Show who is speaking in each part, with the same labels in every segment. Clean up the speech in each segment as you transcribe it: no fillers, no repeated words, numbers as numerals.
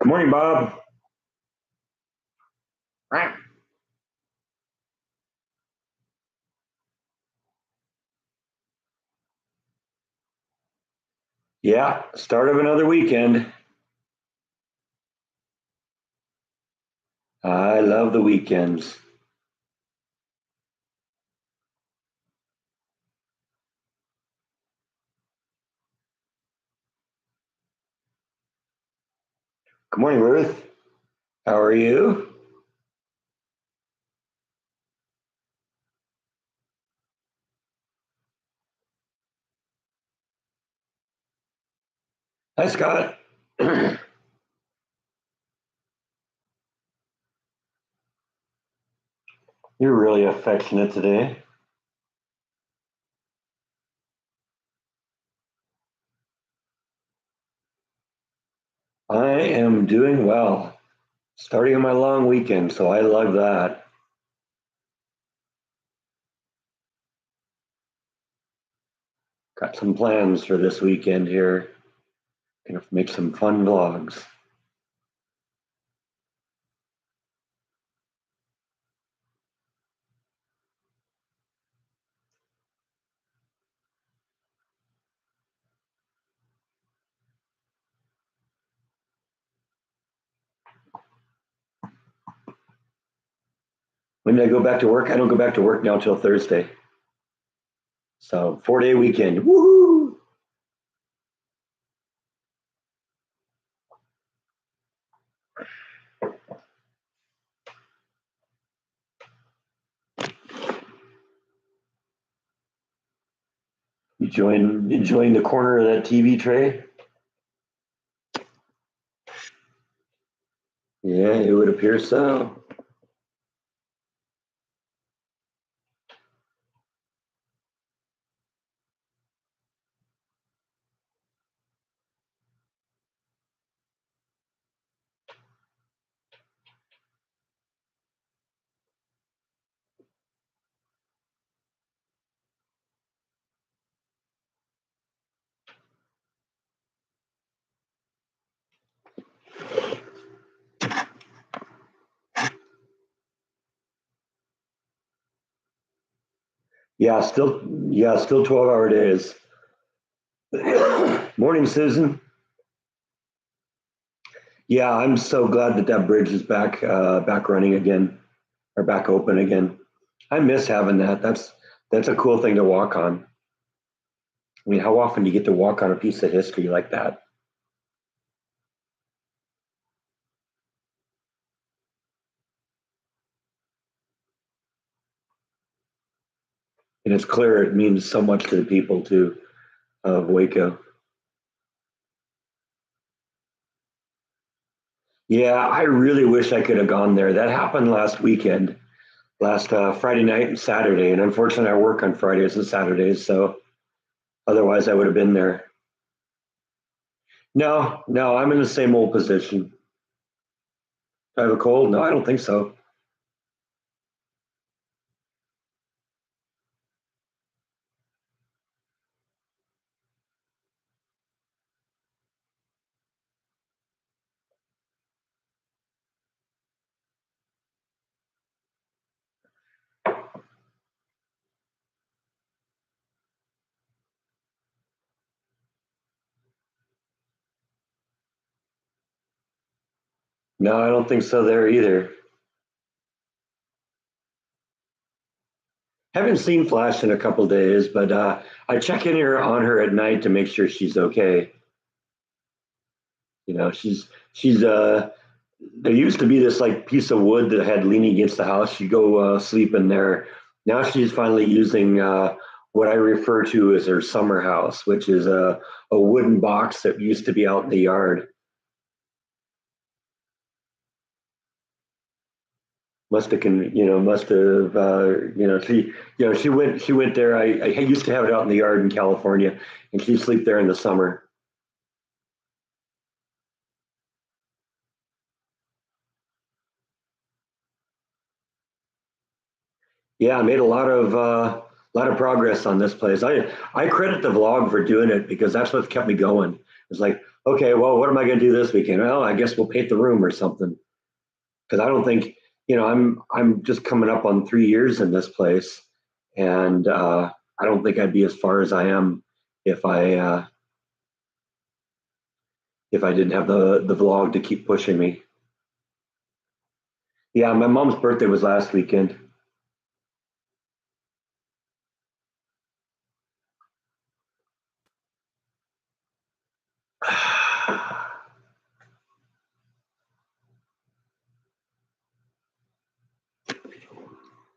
Speaker 1: Good morning, Bob. Yeah, start of another weekend. I love the weekends. Good morning, Ruth. How are you? Hi, Scott. You're really affectionate today. I am doing well. Starting on my long weekend, so I love that. Got some plans for this weekend here. Gonna make some fun vlogs. When did I go back to work? I don't go back to work now till Thursday. So 4-day weekend. Woohoo! You enjoying the corner of that TV tray? Yeah, it would appear so. Yeah, still 12-hour days. Morning, Susan. Yeah, I'm so glad that that bridge is back running again, or back open again. I miss having that. That's a cool thing to walk on. I mean, how often do you get to walk on a piece of history like that? And it's clear it means so much to the people too of Waco. Yeah, I really wish I could have gone there. That happened last weekend, last Friday night and Saturday, and unfortunately, I work on Fridays and Saturdays, so otherwise I would have been there. No, no, I'm in the same old position. Do I have a cold? No, I don't think so. No, I don't think so there either. Haven't seen Flash in a couple days, but I check in here on her at night to make sure she's okay. You know, she's there used to be this like piece of wood that had leaning against the house. She'd go sleep in there. Now she's finally using what I refer to as her summer house, which is a wooden box that used to be out in the yard. She went there. I used to have it out in the yard in California, and she'd sleep there in the summer. Yeah, I made a lot of progress on this place. I credit the vlog for doing it because that's what kept me going. It's like, Okay, well, what am I going to do this weekend? Well, I guess we'll paint the room or something. Because I don't think, I'm just coming up on 3 years in this place, and I don't think I'd be as far as I am if I didn't have the vlog to keep pushing me. Yeah, my mom's birthday was last weekend.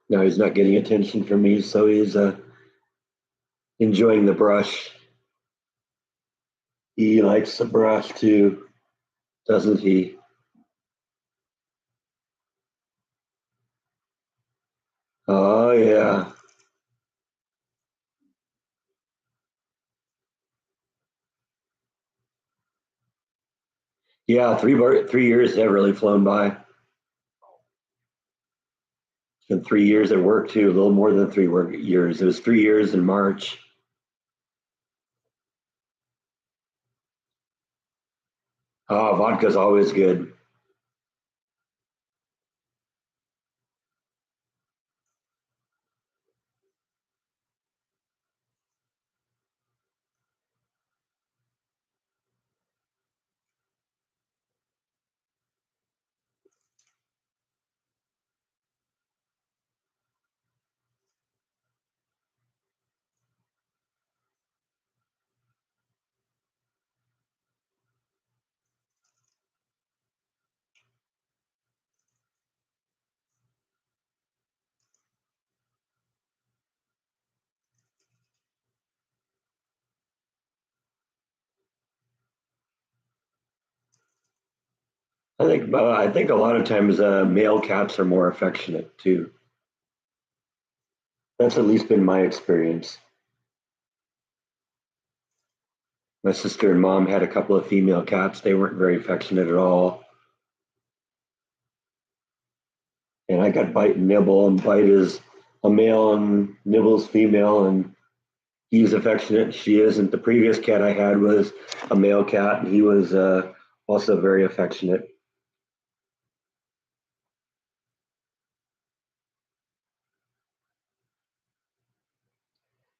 Speaker 1: No, he's not getting attention from me, so he's enjoying the brush. He likes the brush too, doesn't he? Oh yeah, yeah. 3 years have really flown by. It's been 3 years at work too, a little more than three work years. It was 3 years in March. Oh, vodka's always good. I think a lot of times male cats are more affectionate too. That's at least been my experience. My sister and mom had a couple of female cats. They weren't very affectionate at all. And I got Bite and Nibble, and Bite is a male and Nibble's female, and he's affectionate. She isn't. The previous cat I had was a male cat, and he was also very affectionate.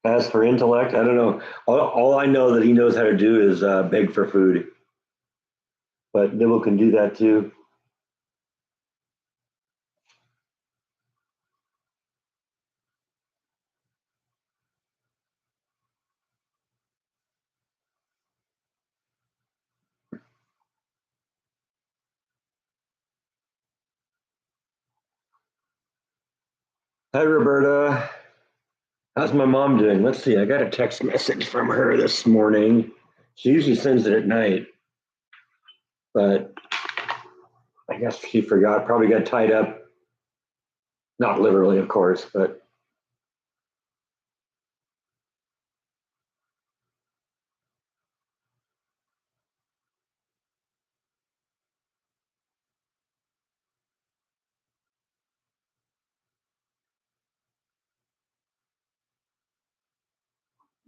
Speaker 1: As for intellect, I don't know. All I know that he knows how to do is beg for food, but Nibble can do that too. Hi, Roberta. How's my mom doing? Let's see. I got a text message from her this morning. She usually sends it at night, but I guess she forgot. Probably got tied up. Not literally, of course, but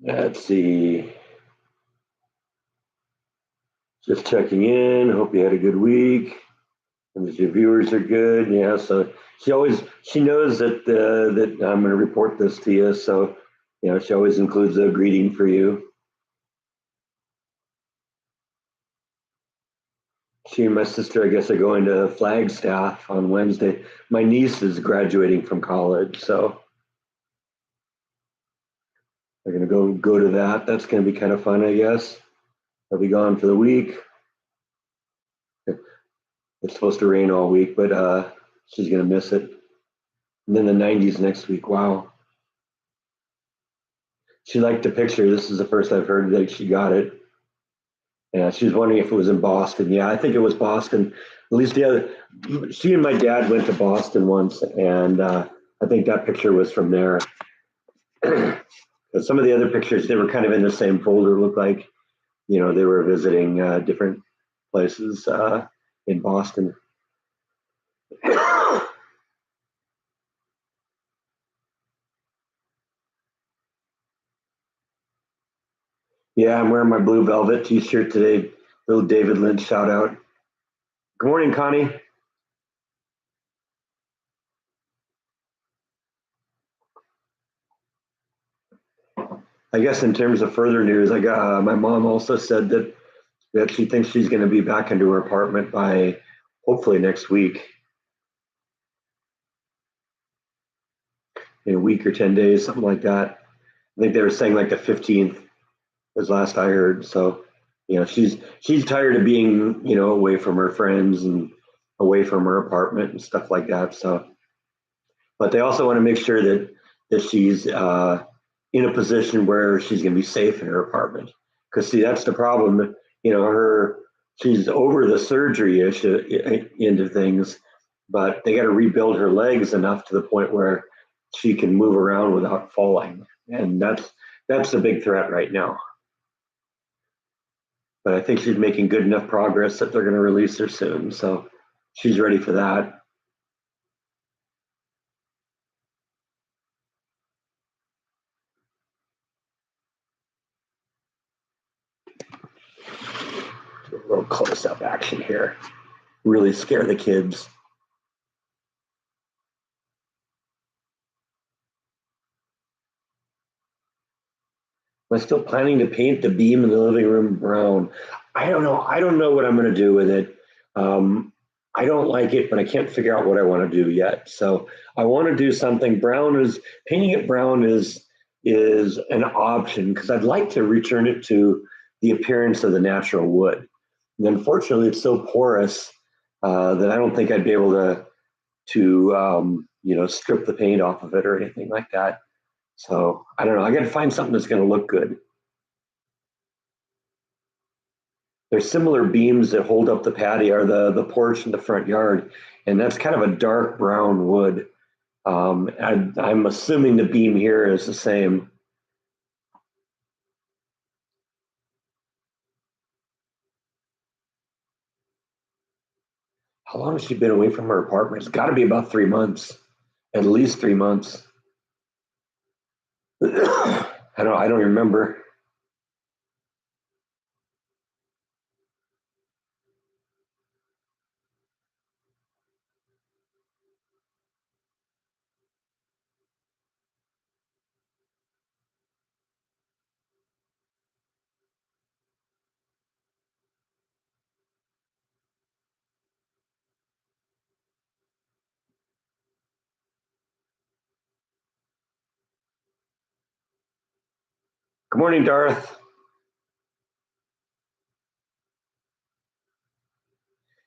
Speaker 1: let's see. Just checking in. Hope you had a good week. And that your viewers are good. Yeah. So she knows that I'm going to report this to you. So she always includes a greeting for you. She and my sister, I guess, are going to Flagstaff on Wednesday. My niece is graduating from college, so they're going to go to that. That's going to be kind of fun, I guess. I'll be gone for the week. It's supposed to rain all week, but she's going to miss it. And then the 90s next week. Wow. She liked the picture. This is the first I've heard that she got it. Yeah, she was wondering if it was in Boston. Yeah, I think it was Boston. At least the other, she and my dad went to Boston once, and I think that picture was from there. Some of the other pictures, they were kind of in the same folder. Looked like they were visiting different places in Boston. Yeah, I'm wearing my blue velvet T-shirt today. Little David Lynch shout out. Good morning, Connie. I guess in terms of further news, I got my mom also said that she thinks she's going to be back into her apartment by hopefully next week, in a week or 10 days, something like that. I think they were saying like the 15th was last I heard. So, she's tired of being, away from her friends and away from her apartment and stuff like that. So, but they also want to make sure that she's in a position where she's going to be safe in her apartment. Because see, that's the problem. Her she's over the surgery issue end of things, but they got to rebuild her legs enough to the point where she can move around without falling, and that's the big threat right now. But I think she's making good enough progress that they're going to release her soon, so she's ready for that. A little close-up action here. Really scare the kids. Am I still planning to paint the beam in the living room brown? I don't know. I don't know what I'm going to do with it. Um, I don't like it, but I can't figure out what I want to do yet. So I want to do something. Painting it brown is an option because I'd like to return it to the appearance of the natural wood. And unfortunately, it's so porous that I don't think I'd be able to strip the paint off of it or anything like that. So I don't know. I got to find something that's going to look good. There's similar beams that hold up the patio or the porch in the front yard, and that's kind of a dark brown wood. I'm assuming the beam here is the same. How long has she been away from her apartment? It's got to be about 3 months, at least 3 months. I don't remember. Good morning, Darth.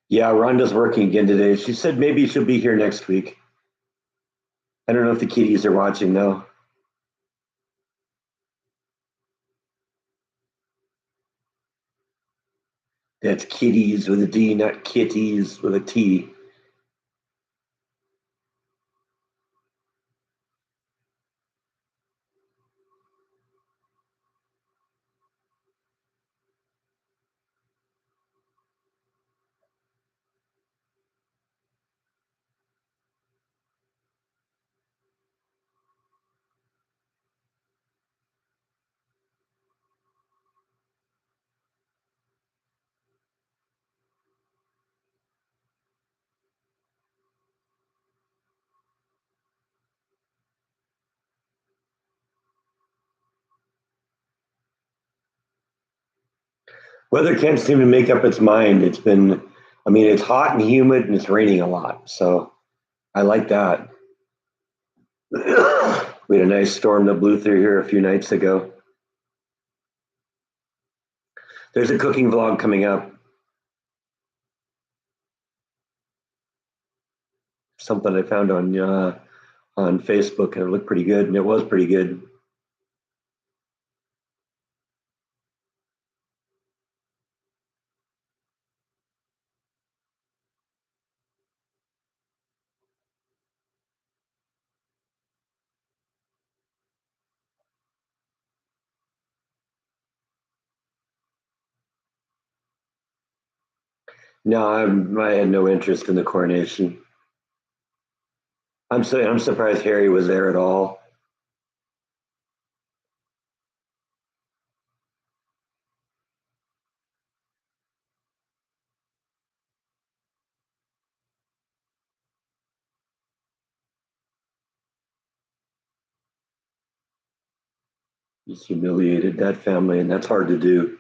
Speaker 1: Yeah, Rhonda's working again today. She said maybe she'll be here next week. I don't know if the kitties are watching though. That's kitties with a D, not kitties with a T. Weather can't seem to make up its mind. It's hot and humid and it's raining a lot. So I like that. We had a nice storm that blew through here a few nights ago. There's a cooking vlog coming up. Something I found on Facebook, and it looked pretty good, and it was pretty good. No, I had no interest in the coronation. I'm surprised Harry was there at all. He's humiliated that family, and that's hard to do.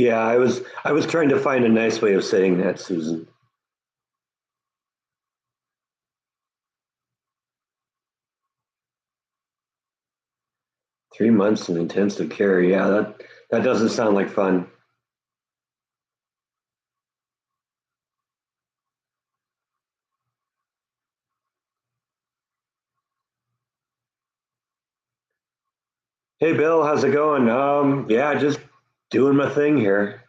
Speaker 1: Yeah, I was trying to find a nice way of saying that, Susan. 3 months in intensive care. Yeah, that doesn't sound like fun. Hey, Bill, how's it going? Yeah, just doing my thing here,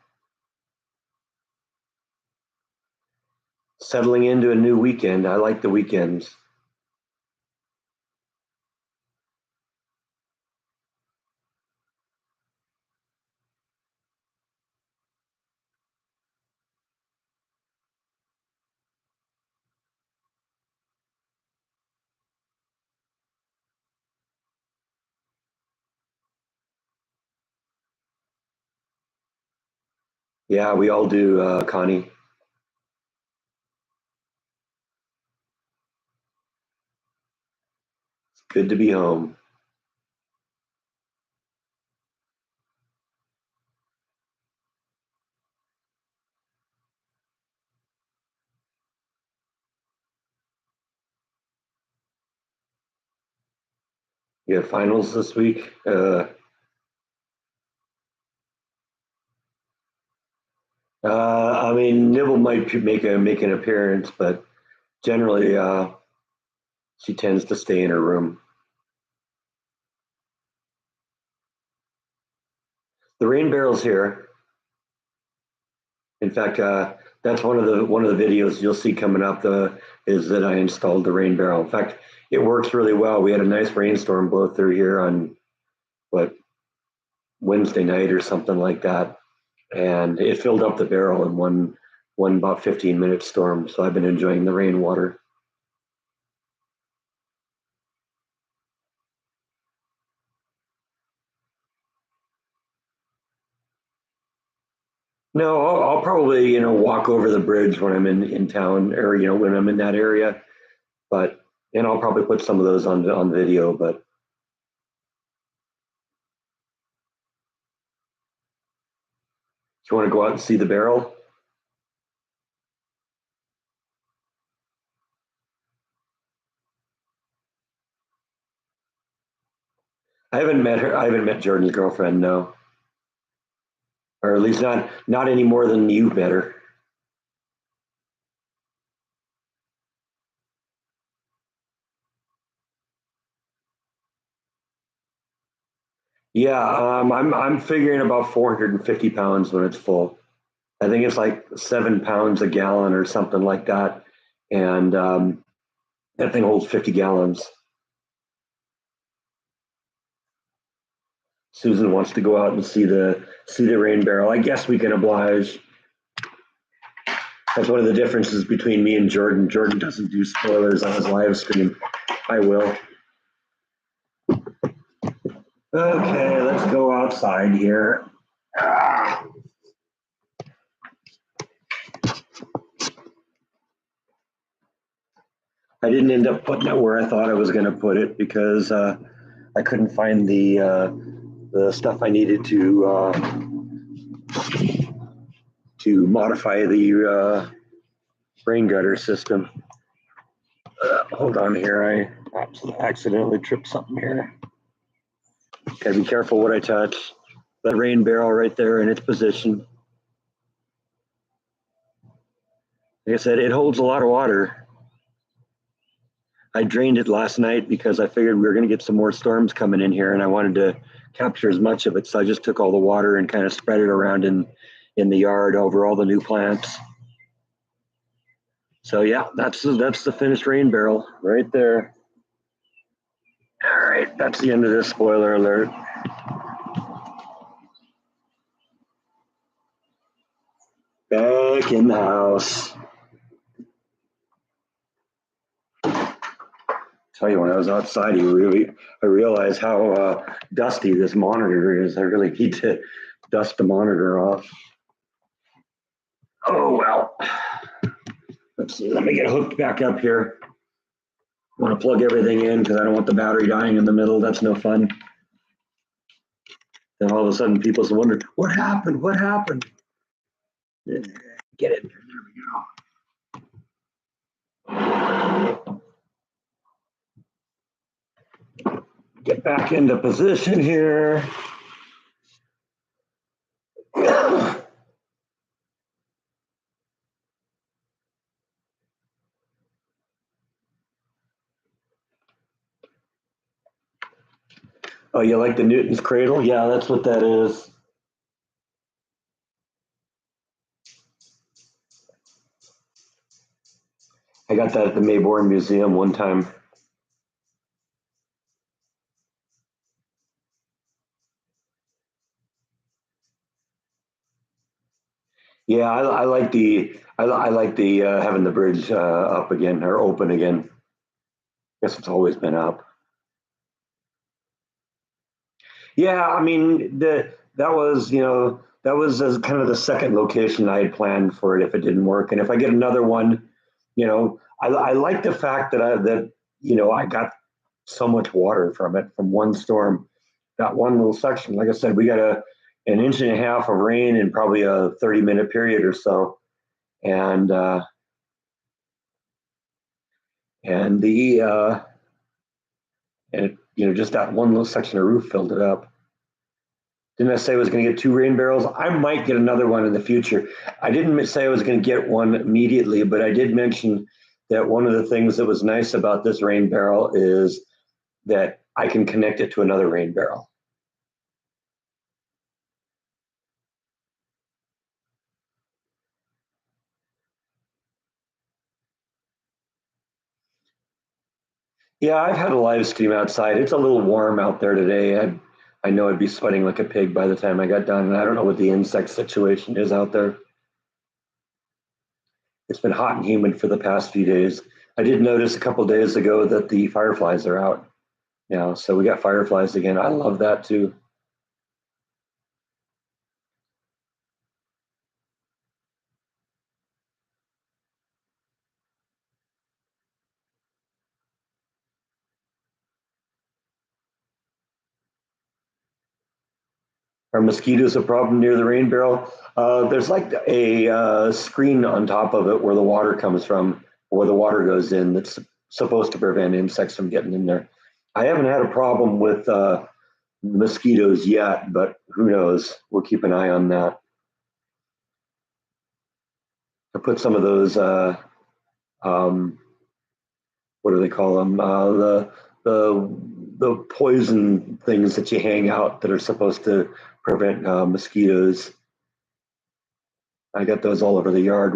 Speaker 1: settling into a new weekend. I like the weekends. Yeah, we all do, Connie. It's good to be home. You have finals this week. I mean, Nibble might make an appearance, but generally, she tends to stay in her room. The rain barrel's here. In fact, that's one of the videos you'll see coming up. Is that I installed the rain barrel. In fact, it works really well. We had a nice rainstorm blow through here on what Wednesday night or something like that, and it filled up the barrel in one about 15-minute storm. So I've been enjoying the rainwater. No, I'll probably walk over the bridge when I'm in town, or when I'm in that area. But and I'll probably put some of those on video. But if you want to go out and see the barrel, I haven't met her. I haven't met Jordan's girlfriend, no, or at least not any more than you've met her. Yeah, I'm figuring about 450 pounds when it's full. I think it's like 7 pounds a gallon or something like that, and that thing holds 50 gallons. Susan wants to go out and see the rain barrel. I guess we can oblige. That's one of the differences between me and Jordan. Jordan doesn't do spoilers on his live stream. I will. Okay, let's go outside here. Ah, I didn't end up putting it where I thought I was going to put it because I couldn't find the stuff I needed to modify the rain gutter system. Hold on here, I accidentally tripped something here. Gotta be careful what I touch. That rain barrel right there in its position. Like I said, it holds a lot of water. I drained it last night because I figured we were going to get some more storms coming in here, and I wanted to capture as much of it. So I just took all the water and kind of spread it around in the yard over all the new plants. So yeah, that's the finished rain barrel right there. All right, that's the end of this spoiler alert. Alec in the house. Tell you, when I was outside, I realized how dusty this monitor is. I really need to dust the monitor off. Oh, well. Let's see. Let me get hooked back up here. I want to plug everything in because I don't want the battery dying in the middle. That's no fun. Then all of a sudden, people wonder, what happened? What happened? Get it. There we go. Get back into position here. Oh, you like the Newton's cradle? Yeah, that's what that is. I got that at the Mayborn Museum one time. Yeah, I like the having the bridge up again or open again. Guess it's always been up. Yeah, I mean that was that was as kind of the second location I had planned for it if it didn't work, and if I get another one, I like the fact that I got so much water from it from one storm, that one little section. Like I said, we got an inch and a half of rain in probably a 30-minute period or so, and the and just that one little section of roof filled it up. Didn't I say I was going to get 2 rain barrels? I might get another one in the future. I didn't say I was going to get one immediately, but I did mention that one of the things that was nice about this rain barrel is that I can connect it to another rain barrel. Yeah, I've had a live stream outside. It's a little warm out there today. I know I'd be sweating like a pig by the time I got done, and I don't know what the insect situation is out there. It's been hot and humid for the past few days. I did notice a couple days ago that the fireflies are out now, so we got fireflies again. I love that too. Are mosquitoes a problem near the rain barrel? There's like a screen on top of it where the water comes from, where the water goes in, that's supposed to prevent insects from getting in there. I haven't had a problem with mosquitoes yet, but who knows? We'll keep an eye on that. I put some of those, um, what do they call them? The poison things that you hang out that are supposed to prevent mosquitoes. I got those all over the yard.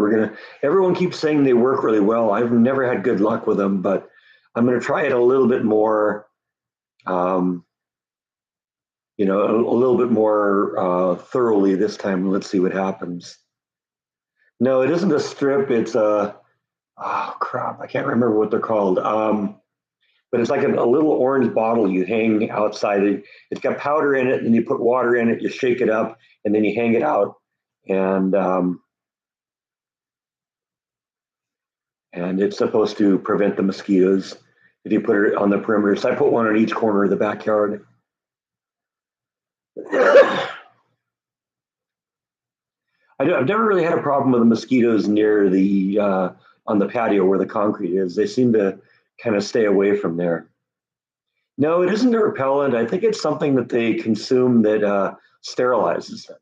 Speaker 1: Everyone keeps saying they work really well. I've never had good luck with them, but I'm gonna try it a little bit more, um, a little bit more thoroughly this time. Let's see what happens. No, it isn't a strip. It's oh crap, I can't remember what they're called. But it's like a little orange bottle you hang outside. It's got powder in it, and you put water in it, you shake it up, and then you hang it out. And it's supposed to prevent the mosquitoes if you put it on the perimeter. So I put one on each corner of the backyard. I've never really had a problem with the mosquitoes near the on the patio where the concrete is. They seem to kind of stay away from there. No, it isn't a repellent. I think it's something that they consume that sterilizes them.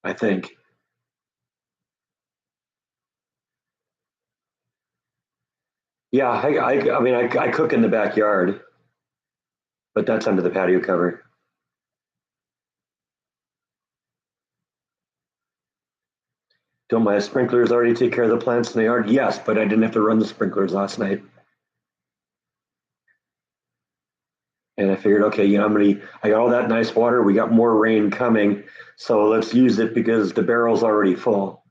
Speaker 1: I think. Yeah, I mean, I cook in the backyard, but that's under the patio cover. Don't my sprinklers already take care of the plants in the yard? Yes, but I didn't have to run the sprinklers last night. And I figured, okay, I got all that nice water. We got more rain coming, so let's use it because the barrel's already full.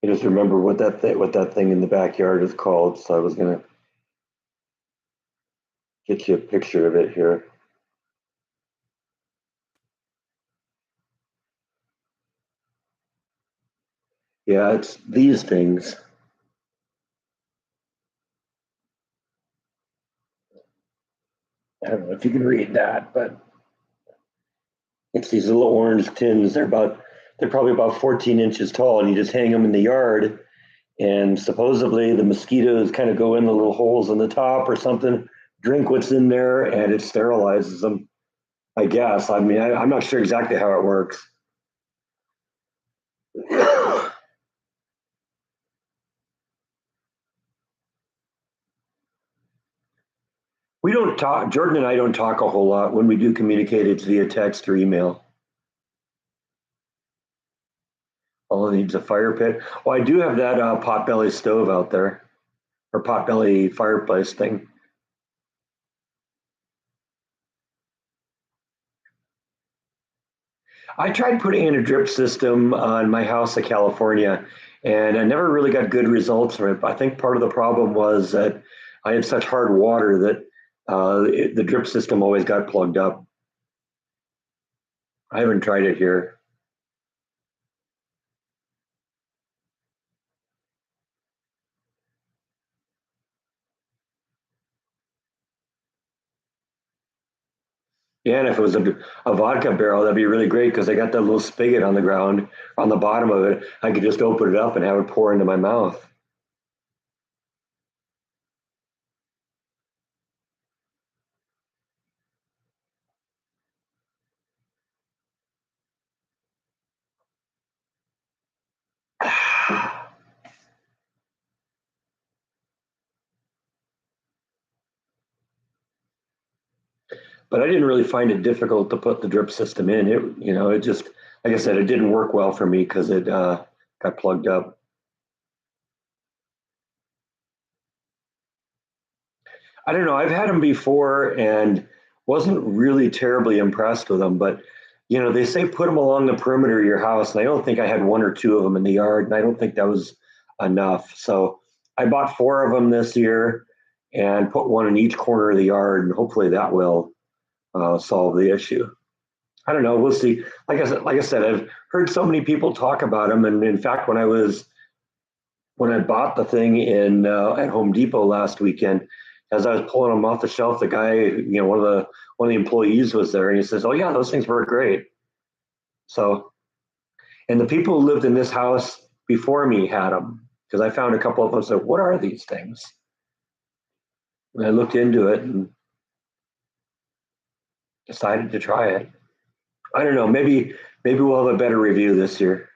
Speaker 1: I just remember what that thing in the backyard is called, so I was gonna get you a picture of it here. Yeah, it's these things. I don't know if you can read that, but it's these little orange tins. They're probably about 14 inches tall, and you just hang them in the yard. And supposedly the mosquitoes kind of go in the little holes in the top or something, drink what's in there, and it sterilizes them. I guess. I mean, I'm not sure exactly how it works. We don't talk. Jordan and I don't talk a whole lot. When we do communicate, it's via text or email. All it needs a fire pit. Well, I do have that potbelly stove out there, or potbelly fireplace thing. I tried putting in a drip system on my house in California, and I never really got good results from it. I think part of the problem was that I had such hard water that the drip system always got plugged up. I haven't tried it here. Yeah, and if it was a vodka barrel, that'd be really great because I got that little spigot on the ground on the bottom of it. I could just open it up and have it pour into my mouth. But I didn't really find it difficult to put the drip system in. It just, like I said, it didn't work well for me because it got plugged up. I don't know. I've had them before and wasn't really terribly impressed with them. But they say put them along the perimeter of your house, and I don't think I had one or two of them in the yard, and I don't think that was enough. So I bought four of them this year and put one in each corner of the yard, and hopefully that will solve the issue. I don't know. We'll see. Like I said, I've heard so many people talk about them, and in fact, when I bought the thing in at Home Depot last weekend, as I was pulling them off the shelf, the guy, one of the employees was there, and he says, "Oh yeah, those things work great." So, and the people who lived in this house before me had them because I found a couple of them. Said, "What are these things?" And I looked into it and decided to try it. I don't know. Maybe we'll have a better review this year.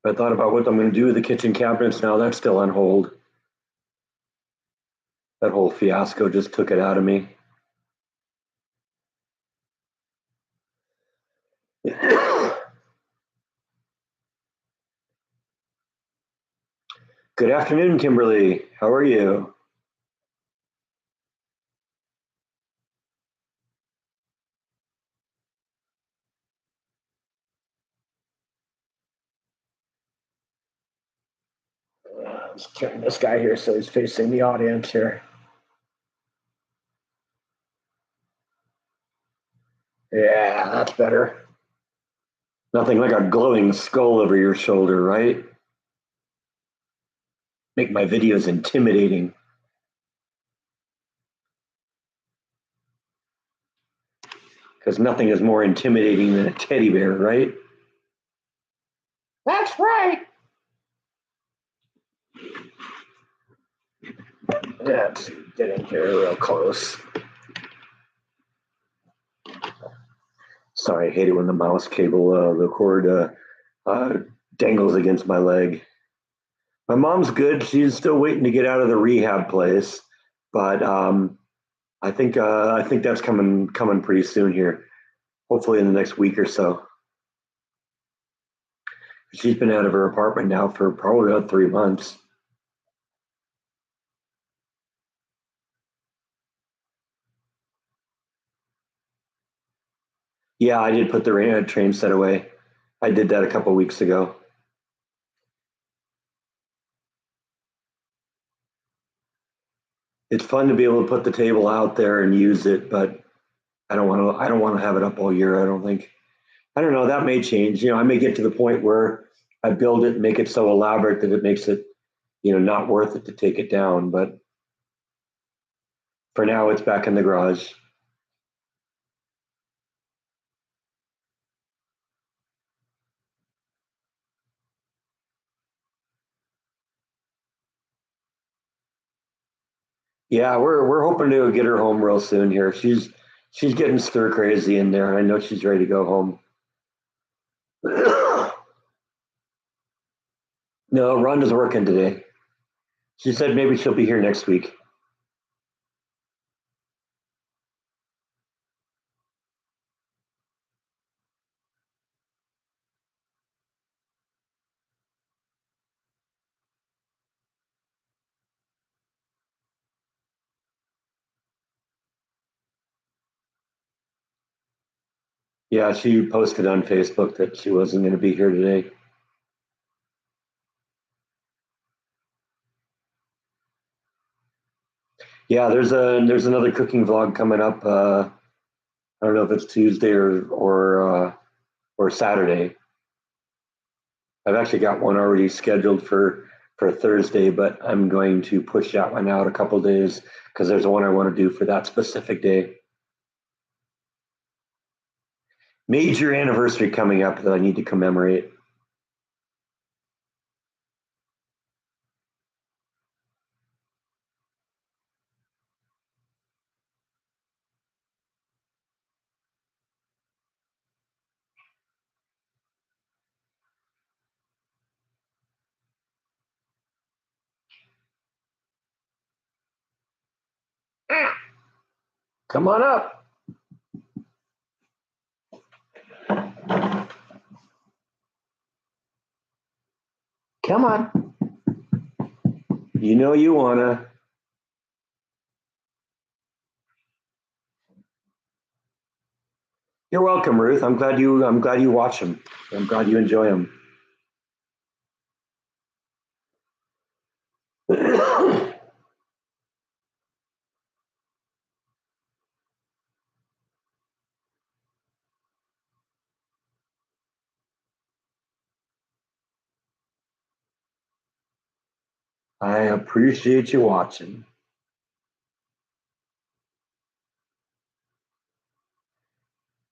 Speaker 1: I thought about what I'm going to do with the kitchen cabinets now. That's still on hold. That whole fiasco just took it out of me. Good afternoon, Kimberly. How are you? Let's turn this guy here so he's facing the audience here. Yeah, that's better. Nothing like a glowing skull over your shoulder, right? make my videos intimidating. Because nothing is more intimidating than a teddy bear, right? That's right. Let's get in here real close. Sorry, I hate it when the mouse cable, the cord dangles against my leg. My mom's good. She's still waiting to get out of the rehab place, but I think that's coming pretty soon here. Hopefully in the next week or so. She's been out of her apartment now for probably about 3 months. Yeah, I did put the train set away. I did that a couple weeks ago. It's fun to be able to put the table out there and use it, but I don't want to. I don't want to have it up all year. I don't think. I don't know. That may change. I may get to the point where I build it, and make it so elaborate that it makes it, not worth it to take it down. But for now, it's back in the garage. Yeah, we're hoping to get her home real soon here. She's getting stir crazy in there. I know she's ready to go home. No, Rhonda's working today. She said maybe she'll be here next week. Yeah, she posted on Facebook that she wasn't going to be here today. Yeah, there's another cooking vlog coming up. I don't know if it's Tuesday or Saturday. I've actually got one already scheduled for Thursday, but I'm going to push that one out a couple days because there's one I want to do for that specific day. Major anniversary coming up that I need to commemorate. Come on up. Come on. You know you wanna. You're welcome, Ruth. I'm glad you watch them. I'm glad you enjoy them. I appreciate you watching.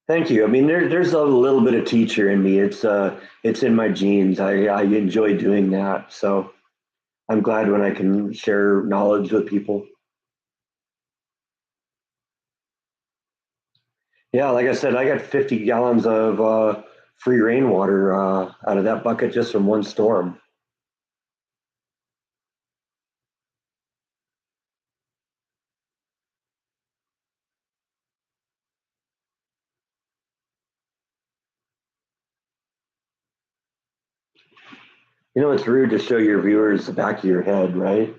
Speaker 1: Thank you. I mean, there's a little bit of teacher in me. It's in my genes. I enjoy doing that. So I'm glad when I can share knowledge with people. Yeah, like I said, I got 50 gallons of free rainwater out of that bucket just from one storm. It's rude to show your viewers the back of your head, right?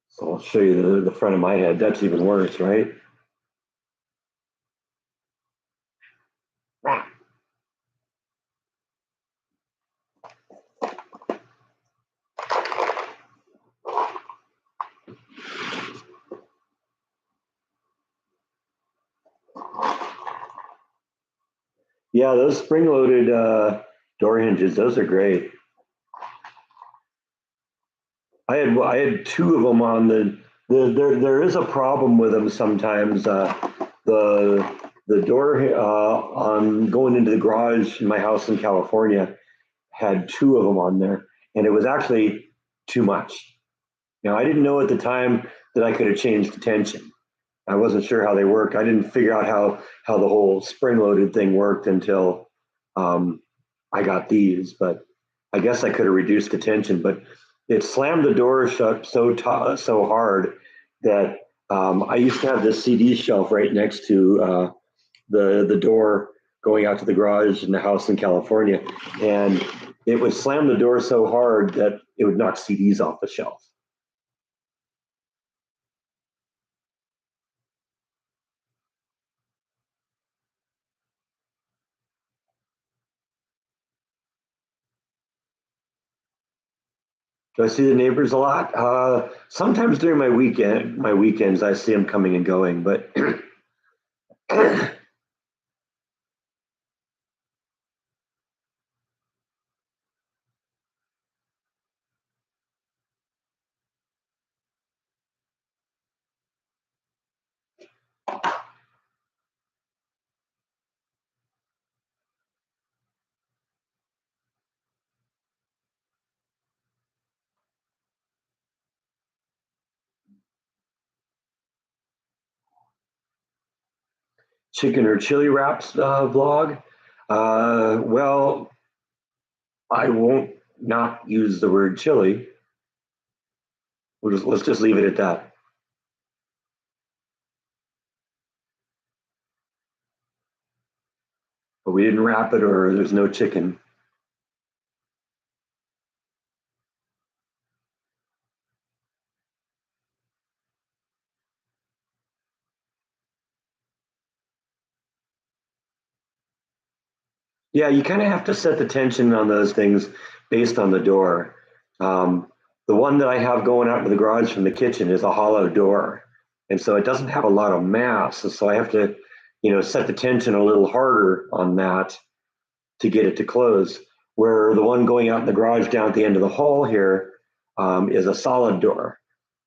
Speaker 1: So I'll show you the front of my head. That's even worse, right? Yeah, those spring-loaded door hinges, those are great. I had two of them on there is a problem with them sometimes. The the door on going into the garage in my house in California had two of them on there, and it was actually too much. Now I didn't know at the time that I could have changed the tension. I wasn't sure how they work. I didn't figure out how the whole spring-loaded thing worked until um, I got these. But I guess I could have reduced the tension. But it slammed the door shut so hard that I used to have this CD shelf right next to the door going out to the garage in the house in California, and it would slam the door so hard that it would knock CDs off the shelf. Do I see the neighbors a lot? Sometimes during my weekends, I see them coming and going. But chicken or chili wraps vlog. Well, I won't not use the word chili. Let's just leave it at that. But we didn't wrap it, or there's no chicken. Yeah, you kind of have to set the tension on those things based on the door. Um, the one that I have going out to the garage from the kitchen is a hollow door, and so it doesn't have a lot of mass. So I have to, set the tension a little harder on that to get it to close. Where the one going out in the garage down at the end of the hall here is a solid door,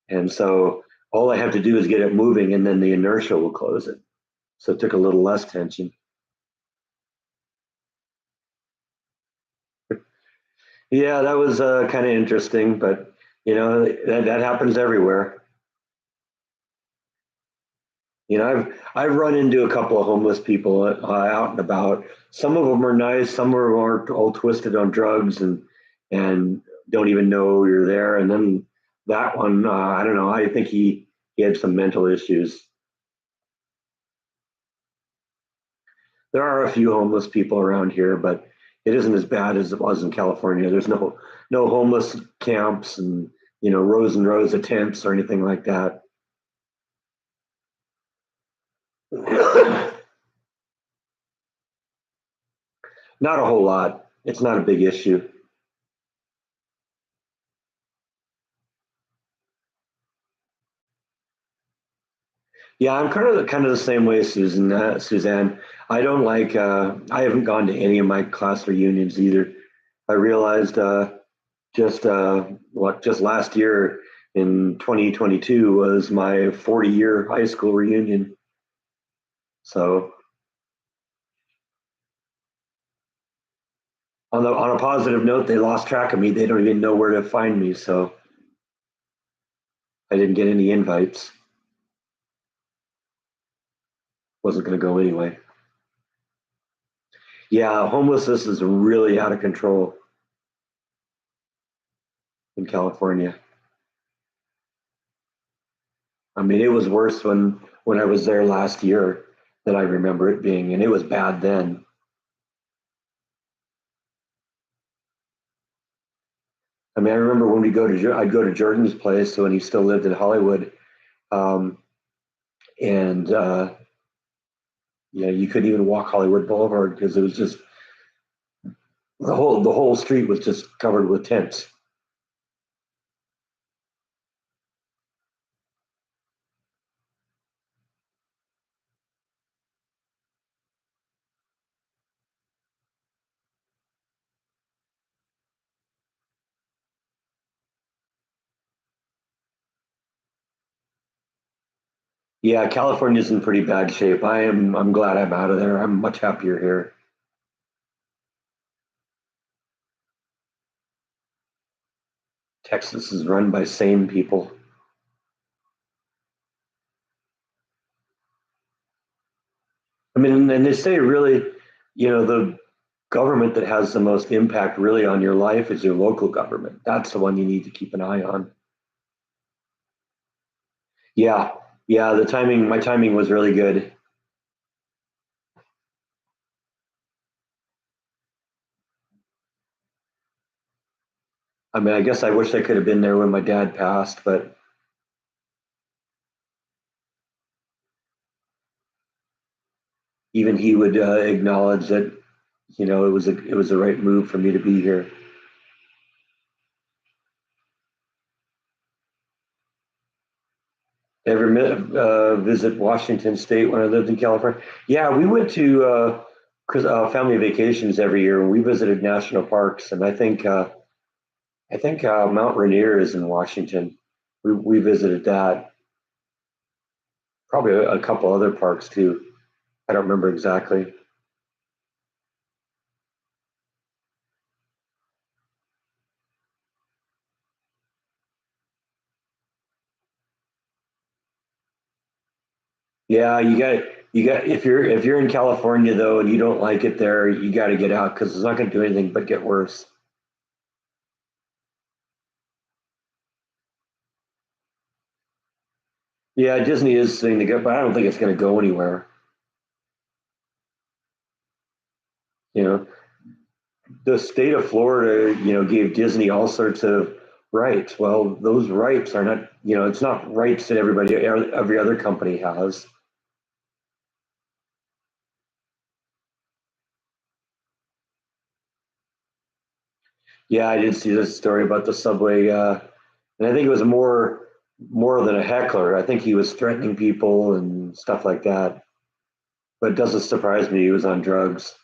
Speaker 1: and so all I have to do is get it moving, and then the inertia will close it. So it took a little less tension. Yeah, that was kind of interesting, but that happens everywhere. I've run into a couple of homeless people out and about. Some of them are nice, some of them are all twisted on drugs and don't even know you're there. And then that one, I don't know. I think he had some mental issues. There are a few homeless people around here, but it isn't as bad as it was in California. There's no homeless camps and rows and rows of tents or anything like that. Not a whole lot. It's not a big issue. Yeah, I'm kind of the same way, Suzanne. I don't like. I haven't gone to any of my class reunions either. I realized just last year in 2022 was my 40-year high school reunion. So on a positive note, they lost track of me. They don't even know where to find me. So I didn't get any invites. Wasn't going to go anyway. Yeah, homelessness is really out of control in California. I mean, it was worse when I was there last year than I remember it being, and it was bad then. I mean, I remember when I'd go to Jordan's place when he still lived in Hollywood, um, and you couldn't even walk Hollywood Boulevard because it was just the whole street was just covered with tents. Yeah, California's in pretty bad shape. I'm glad I'm out of there. I'm much happier here. Texas is run by sane people. I mean, and they say really, the government that has the most impact really on your life is your local government. That's the one you need to keep an eye on. Yeah, yeah, my timing was really good. I mean, I guess I wish I could have been there when my dad passed, but even he would acknowledge that, it was the right move for me to be here. Ever visit Washington State when I lived in California? Yeah, we went to family vacations every year, and we visited national parks. And I think Mount Rainier is in Washington. We visited that. Probably a couple other parks too. I don't remember exactly. Yeah, you got if you're in California though and you don't like it there, you got to get out because it's not going to do anything but get worse. Yeah, Disney is the thing to go, but I don't think it's going to go anywhere. You know, the state of Florida, gave Disney all sorts of rights. Well, those rights are not, it's not rights that every other company has. Yeah, I did see this story about the subway, and I think it was more than a heckler. I think he was threatening people and stuff like that. But it doesn't surprise me he was on drugs.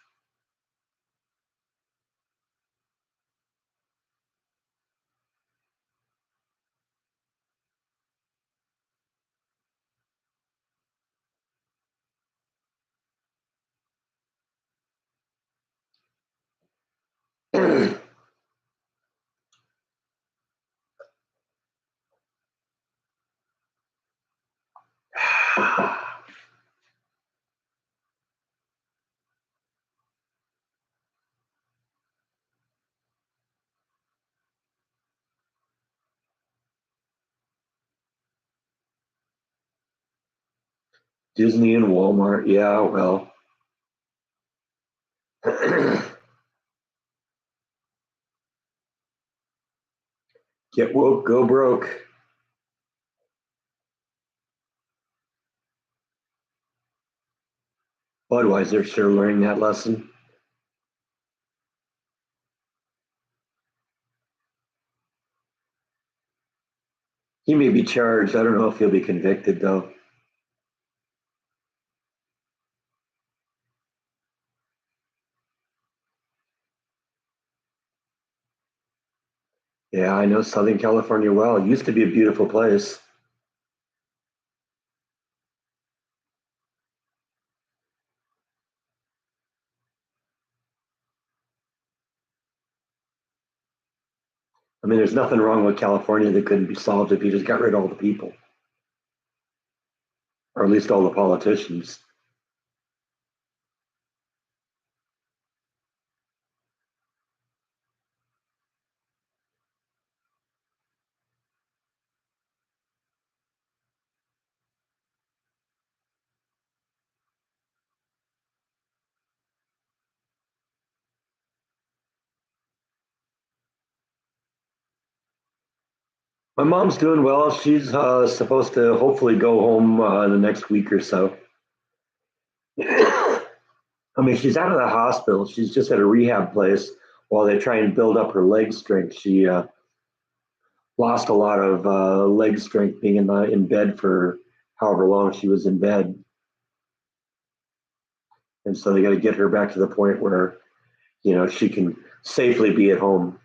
Speaker 1: Disney and Walmart. Yeah, well, get woke, go broke. Budweiser sure learning that lesson. He may be charged. I don't know if he'll be convicted though. Yeah, I know Southern California well. It used to be a beautiful place. I mean, there's nothing wrong with California that couldn't be solved if you just got rid of all the people, or at least all the politicians. My mom's doing well. She's supposed to hopefully go home in the next week or so. I mean, she's out of the hospital. She's just at a rehab place while they try and build up her leg strength. She lost a lot of leg strength being in bed for however long she was in bed, and so they got to get her back to the point where she can safely be at home.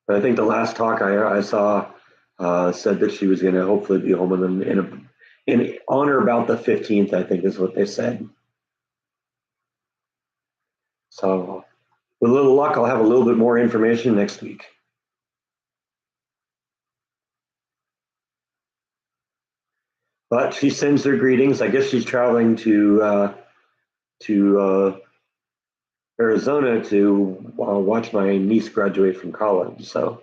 Speaker 1: But I think the last talk I saw said that she was going to hopefully be home in on or about the 15th, I think is what they said. So with a little luck, I'll have a little bit more information next week. But she sends her greetings. I guess she's traveling to Arizona to watch my niece graduate from college. So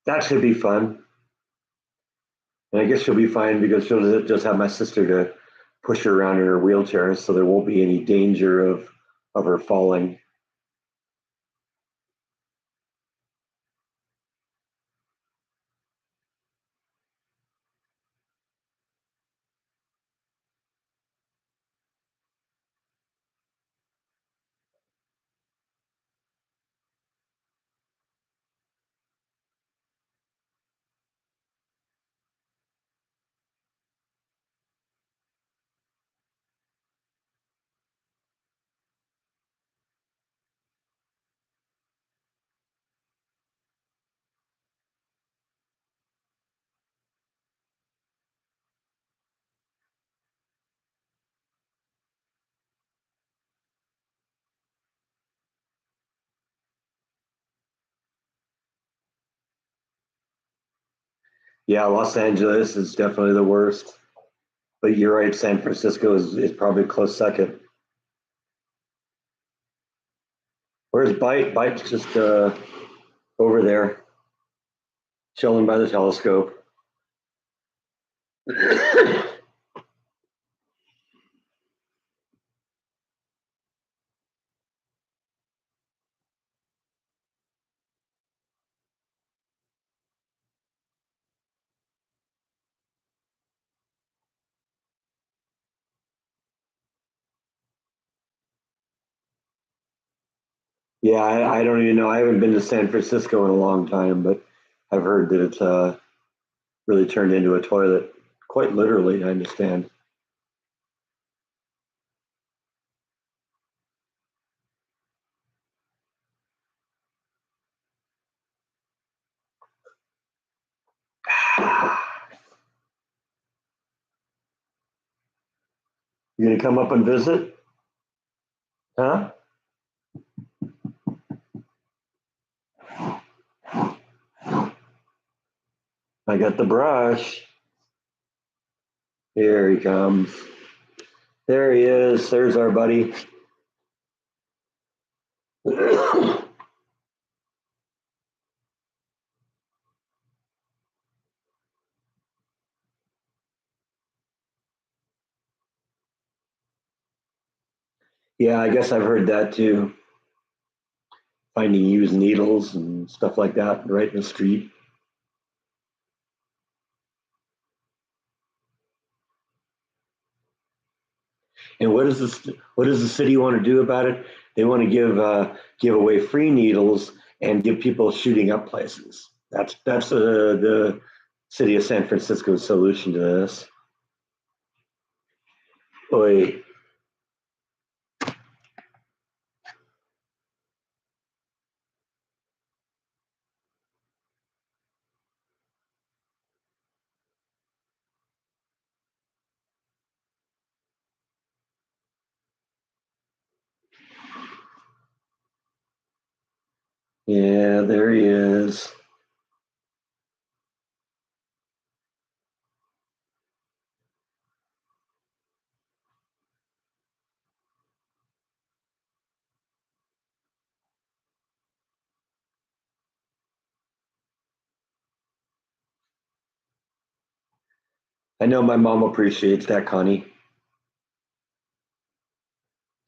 Speaker 1: that should be fun. And I guess she'll be fine because she'll just have my sister to push her around in her wheelchair, so there won't be any danger of her falling. Yeah, Los Angeles is definitely the worst. But you're right, San Francisco is probably a close second. Where's Bite? Bite's just over there, chilling by the telescope. Yeah, I don't even know. I haven't been to San Francisco in a long time, but I've heard that it's really turned into a toilet, quite literally, I understand. You gonna come up and visit? Huh? I got the brush. Here he comes. There he is. There's our buddy. Yeah, I guess I've heard that too. Finding used needles and stuff like that right in the street. And what does the city want to do about it? They want to give away free needles and give people shooting up places. That's the city of San Francisco's solution to this. Boy, yeah, there he is. I know my mom appreciates that, Connie.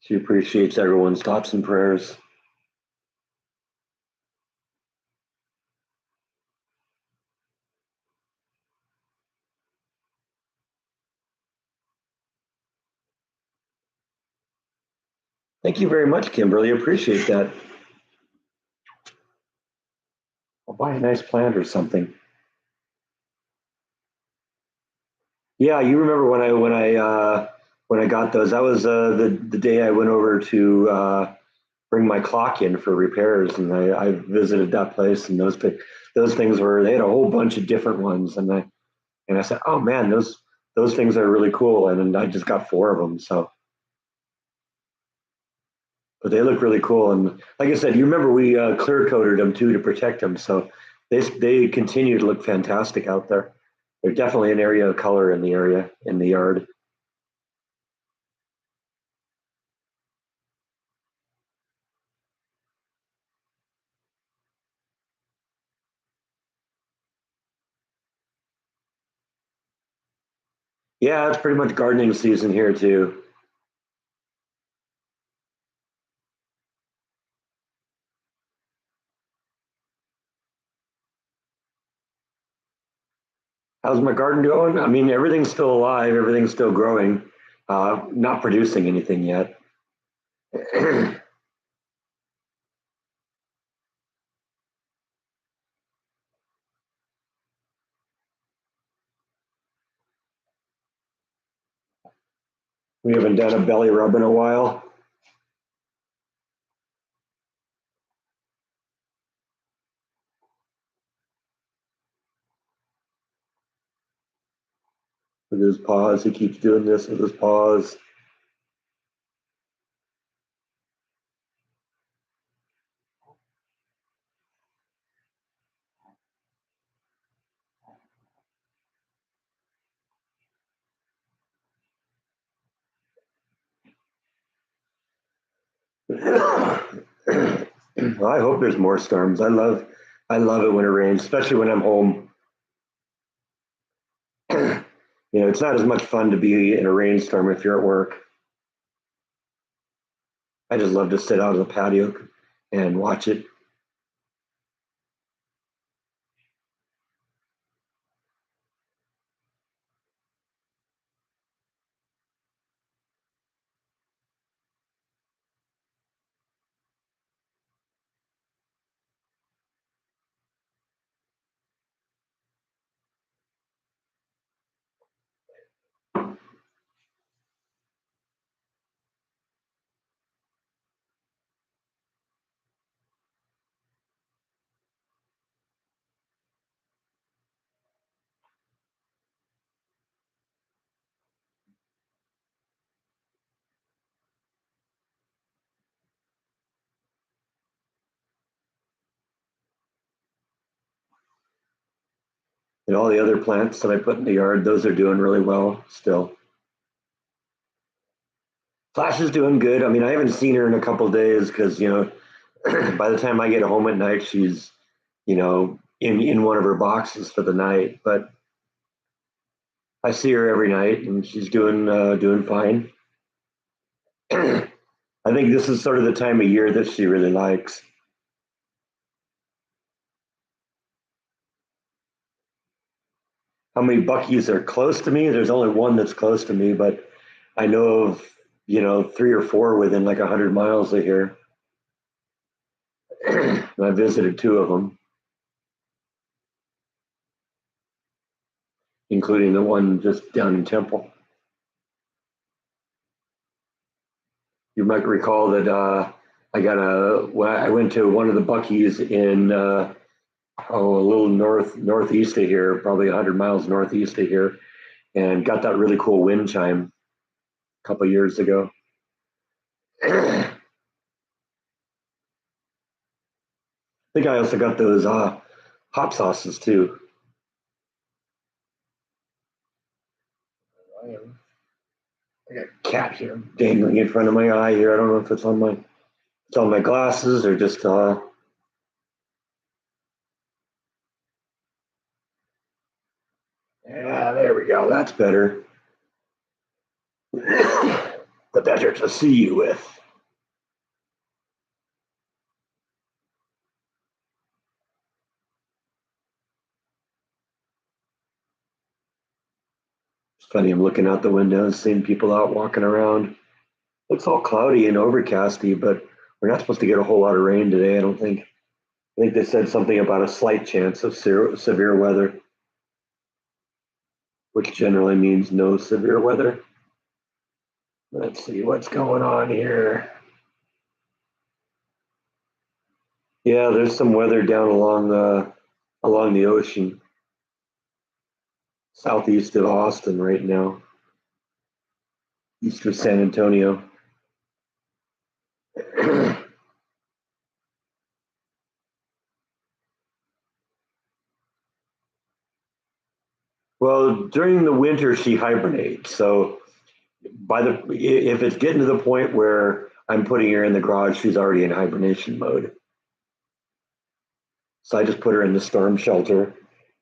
Speaker 1: She appreciates everyone's thoughts and prayers. Thank you very much, Kimberly. Appreciate that. I'll buy a nice plant or something. Yeah, you remember when I got those? That was the day I went over to bring my clock in for repairs, and I visited that place, and those things were they had a whole bunch of different ones, and I said, oh man, those things are really cool, and I just got four of them, so but they look really cool, and like I said, you remember we clear coated them too to protect them, so they continue to look fantastic out there. They're definitely an area of color in the area in the yard. Yeah, it's pretty much gardening season here too. How's my garden going? I mean, everything's still alive, everything's still growing. Not producing anything yet. We haven't done a belly rub in a while. With his paws, he keeps doing this with his paws. Well, I hope there's more storms. I love it when it rains, especially when I'm home. It's not as much fun to be in a rainstorm if you're at work. I just love to sit out on the patio and watch it. And all the other plants that I put in the yard, those are doing really well still. Flash is doing good. I mean, I haven't seen her in a couple of days because, by the time I get home at night, she's, in one of her boxes for the night. But I see her every night, and she's doing fine. I think this is sort of the time of year that she really likes. How many Buckies are close to me? There's only one that's close to me, but I know of, three or four within like 100 miles of here. I visited two of them, including the one just down in Temple. You might recall that I went to one of the Buckies in a little northeast of here, probably 100 miles northeast of here, and got that really cool wind chime a couple of years ago. I think I also got those hot sauces too. I got a cat here dangling in front of my eye here. I don't know if it's on my glasses or just yeah, there we go. That's better. The better to see you with. It's funny. I'm looking out the window and seeing people out walking around. Looks all cloudy and overcasty, but we're not supposed to get a whole lot of rain today. I don't think. I think they said something about a slight chance of severe weather, which generally means no severe weather. Let's see what's going on here. Yeah, there's some weather down along the ocean, southeast of Austin right now, east of San Antonio. Well, during the winter she hibernates. So by the if it's getting to the point where I'm putting her in the garage, she's already in hibernation mode. So I just put her in the storm shelter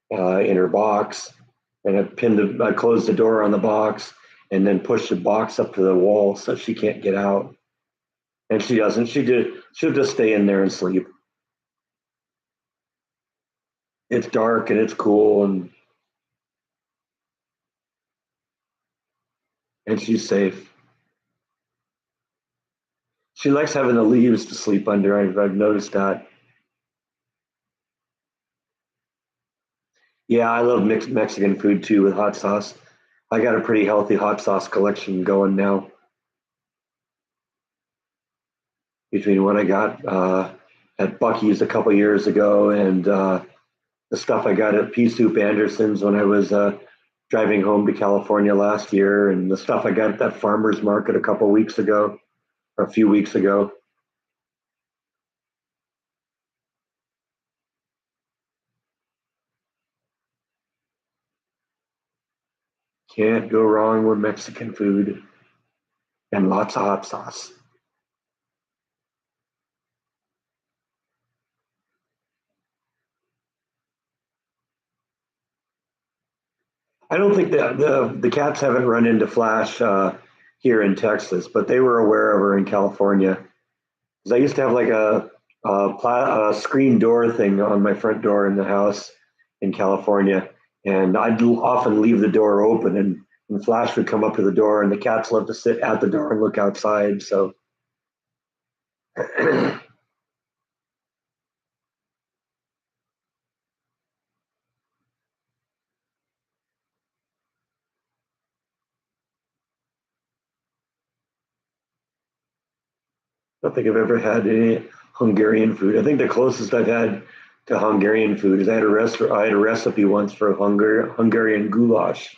Speaker 1: in her box, and I closed the door on the box, and then push the box up to the wall so she can't get out. And she doesn't. She'll just stay in there and sleep. It's dark and it's cool, and she's safe. She likes having the leaves to sleep under. I've noticed that. Yeah, I love mixed Mexican food too with hot sauce. I got a pretty healthy hot sauce collection going now between what I got at Bucky's a couple years ago and the stuff I got at Pea Soup Anderson's when I was driving home to California last year, and the stuff I got at that farmer's market a couple weeks ago or a few weeks ago. Can't go wrong with Mexican food and lots of hot sauce. I don't think that the cats haven't run into Flash here in Texas, but they were aware of her in California. 'Cause I used to have like a screen door thing on my front door in the house in California, and I'd often leave the door open, and Flash would come up to the door, and the cats love to sit at the door and look outside. So I don't think I've ever had any Hungarian food. I think the closest I've had to Hungarian food is I had a recipe once for Hungarian goulash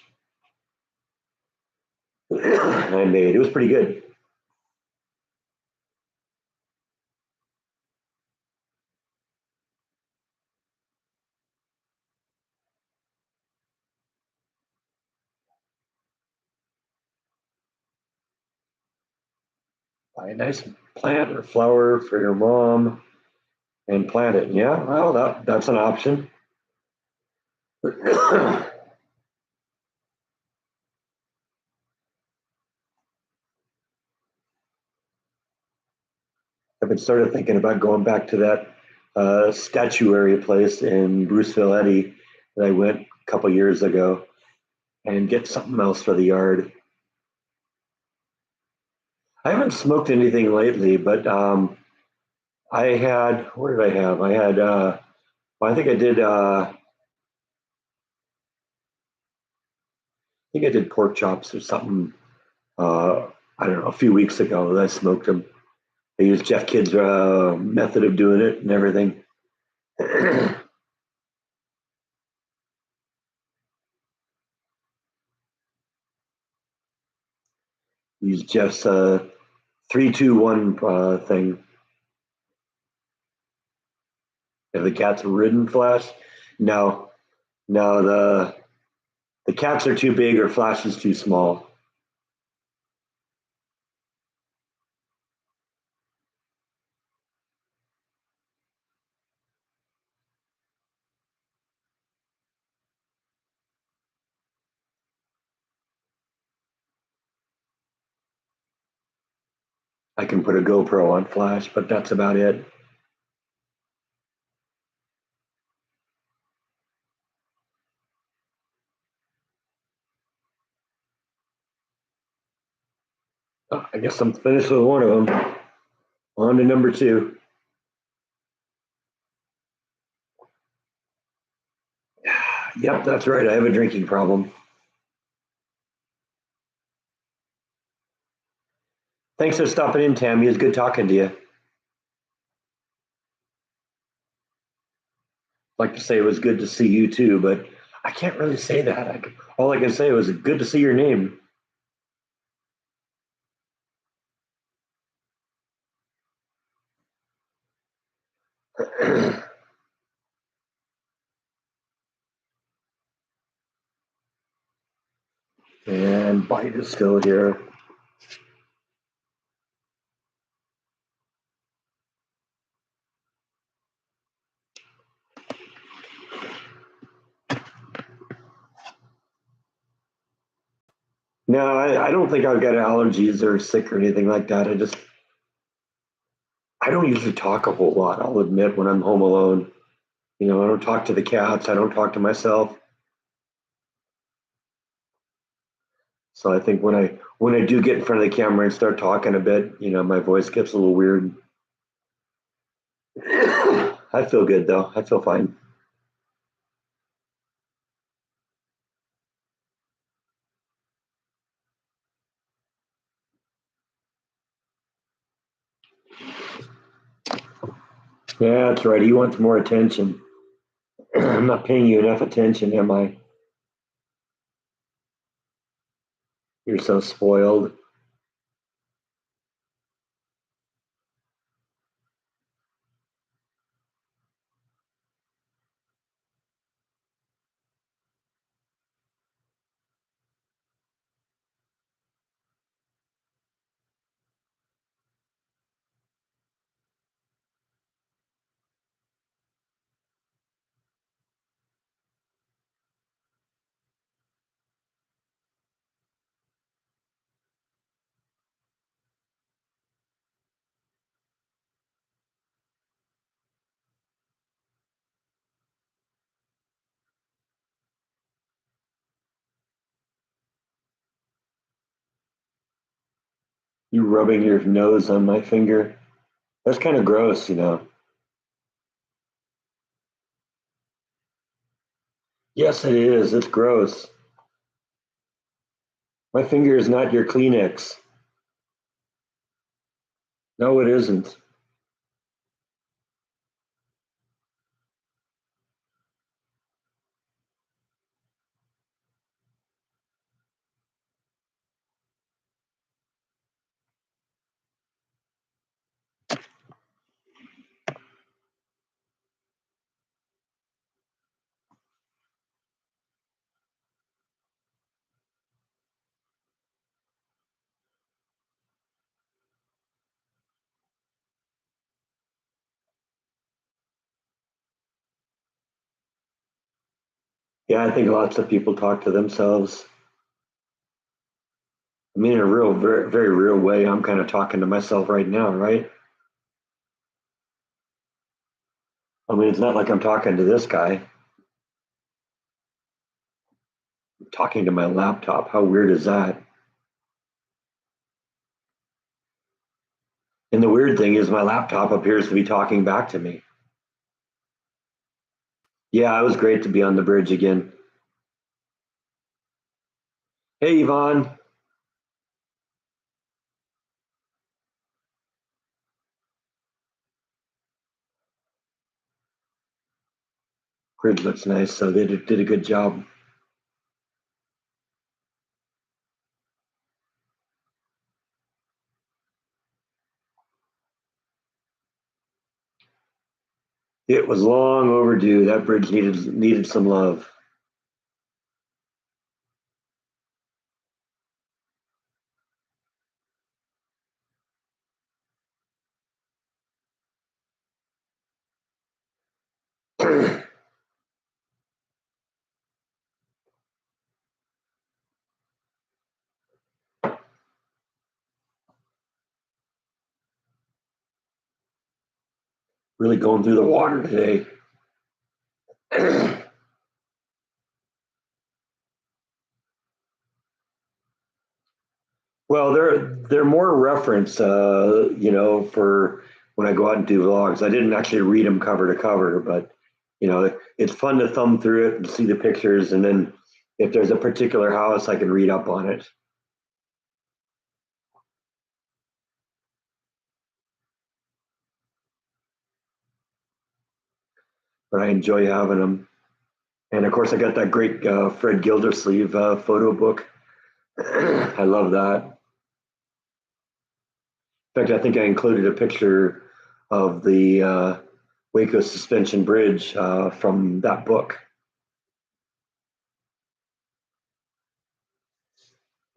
Speaker 1: I made. It was pretty good. Buy a nice plant or flower for your mom and plant it. Yeah, well, that's an option. I've been sort of thinking about going back to that statuary place in Bruceville Eddy that I went a couple years ago and get something else for the yard. I haven't smoked anything lately, but I had, what did I have? I had, well, I think I did pork chops or something. Uh, I don't know, a few weeks ago that I smoked them. I used Jeff Kidd's method of doing it and everything. Used Jeff's 3-2-1 thing. Have the cats ridden Flash? No, no. The cats are too big or Flash is too small. I can put a GoPro on Flash, but that's about it. Oh, I guess I'm finished with one of them. On to number two. Yep, that's right. I have a drinking problem. Thanks for stopping in, Tammy. It's good talking to you. like to say it was good to see you too, but I can't really say that. All I can say was good to see your name. And bite is still here. No, I don't think I've got allergies or sick or anything like that. I don't usually talk a whole lot, I'll admit, when I'm home alone. I don't talk to the cats. I don't talk to myself. So I think when I do get in front of the camera and start talking a bit, my voice gets a little weird. I feel good though. I feel fine. Yeah, that's right. He wants more attention. I'm not paying you enough attention, am I? You're so spoiled. You rubbing your nose on my finger. That's kind of gross. Yes, it is. It's gross. My finger is not your Kleenex. No, it isn't. Yeah, I think lots of people talk to themselves. I mean, in a real, very, very real way, I'm kind of talking to myself right now, right? I mean, it's not like I'm talking to this guy. I'm talking to my laptop. How weird is that? And the weird thing is, my laptop appears to be talking back to me. Yeah, it was great to be on the bridge again. Hey, Yvonne. Bridge looks nice, so they did a good job. It was long overdue. That bridge needed some love. Really going through the water today. Well, they're more reference, for when I go out and do vlogs. I didn't actually read them cover to cover, but it's fun to thumb through it and see the pictures, and then if there's a particular house, I can read up on it. but I enjoy having them. And of course, I got that great Fred Gildersleeve photo book. I love that. In fact, I think I included a picture of the Waco Suspension Bridge from that book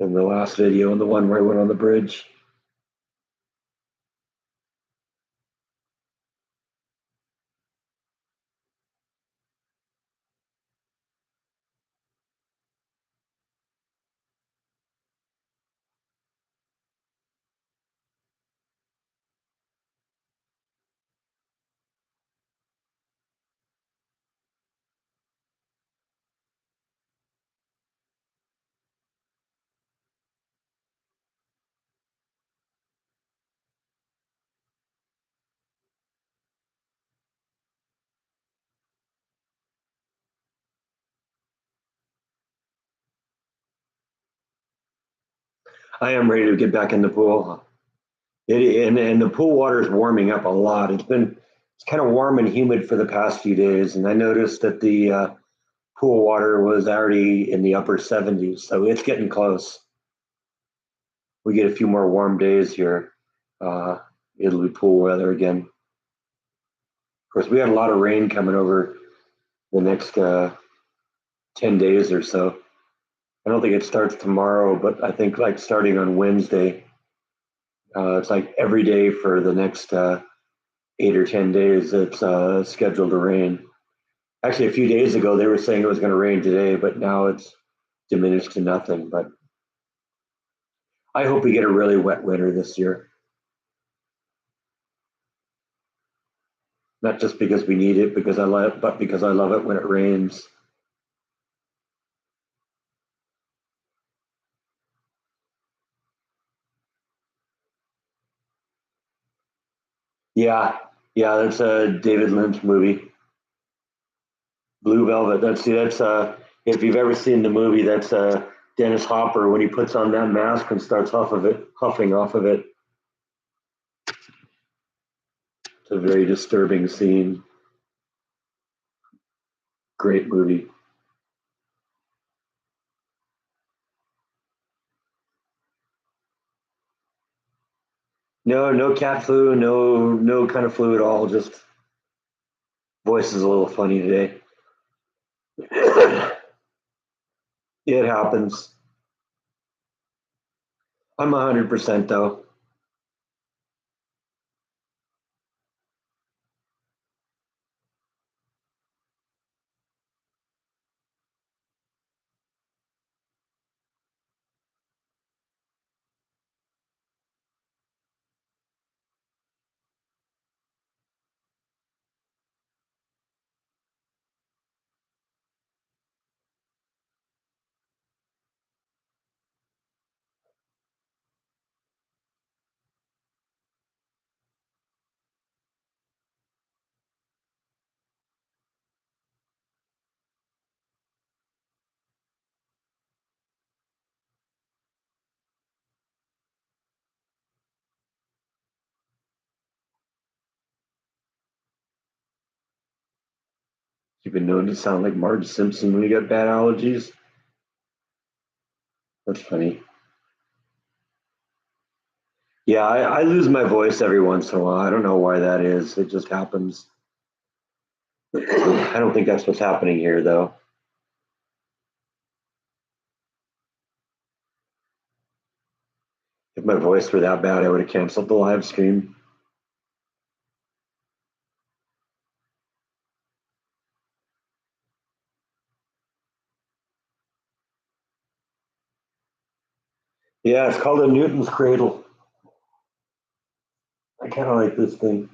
Speaker 1: in the last video, and the one where I went on the bridge. I am ready to get back in the pool. And the pool water is warming up a lot. It's kind of warm and humid for the past few days, and I noticed that the pool water was already in the upper 70s, so it's getting close. We get a few more warm days here. Uh, it'll be pool weather again. Of course, we had a lot of rain coming over the next 10 days or so. I don't think it starts tomorrow, but I think like starting on Wednesday, it's like every day for the next 8 or 10 days, it's scheduled to rain. Actually, a few days ago, they were saying it was going to rain today, but now it's diminished to nothing. But I hope we get a really wet winter this year. Not just because we need it, but because I love it when it rains. Yeah, yeah, that's a David Lynch movie, Blue Velvet. That's if you've ever seen the movie, that's Dennis Hopper when he puts on that mask and starts huffing off of it. It's a very disturbing scene. Great movie. No, no cat flu, no kind of flu at all. Just voice is a little funny today. It happens. I'm 100% though. You've been known to sound like Marge Simpson when you got bad allergies. That's funny. Yeah, I lose my voice every once in a while. I don't know why that is. It just happens. I don't think that's what's happening here, though. If my voice were that bad, I would have canceled the live stream. Yeah, it's called a Newton's Cradle. I kind of like this thing.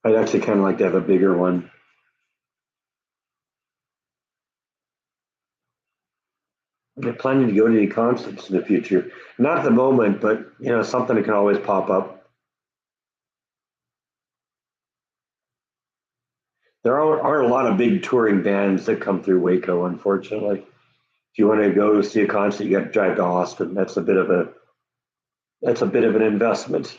Speaker 1: I'd actually kind of like to have a bigger one. I'm planning to go to any concerts in the future. Not at the moment, but something that can always pop up. of big touring bands that come through Waco, unfortunately. If you want to go see a concert, you got to drive to Austin. That's a bit of an investment.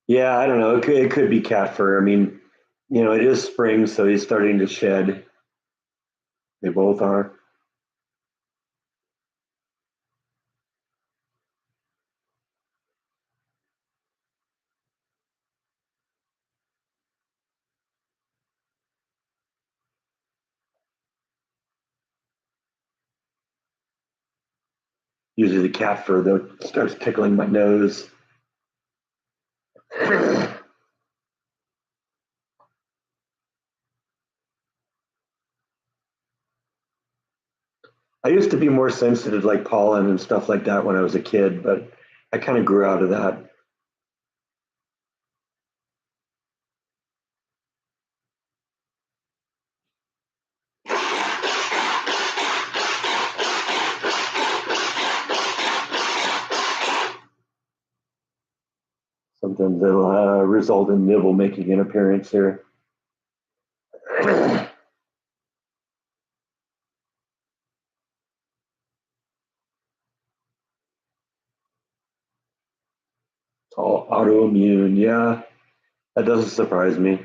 Speaker 1: Yeah, I don't know. It could be cat fur. I mean, it is spring, so he's starting to shed. They both are. Usually the cat fur though starts tickling my nose. I used to be more sensitive to like pollen and stuff like that when I was a kid, but I kind of grew out of that. Sometimes it'll result in nibble making an appearance here. It's all autoimmune. Yeah, that doesn't surprise me.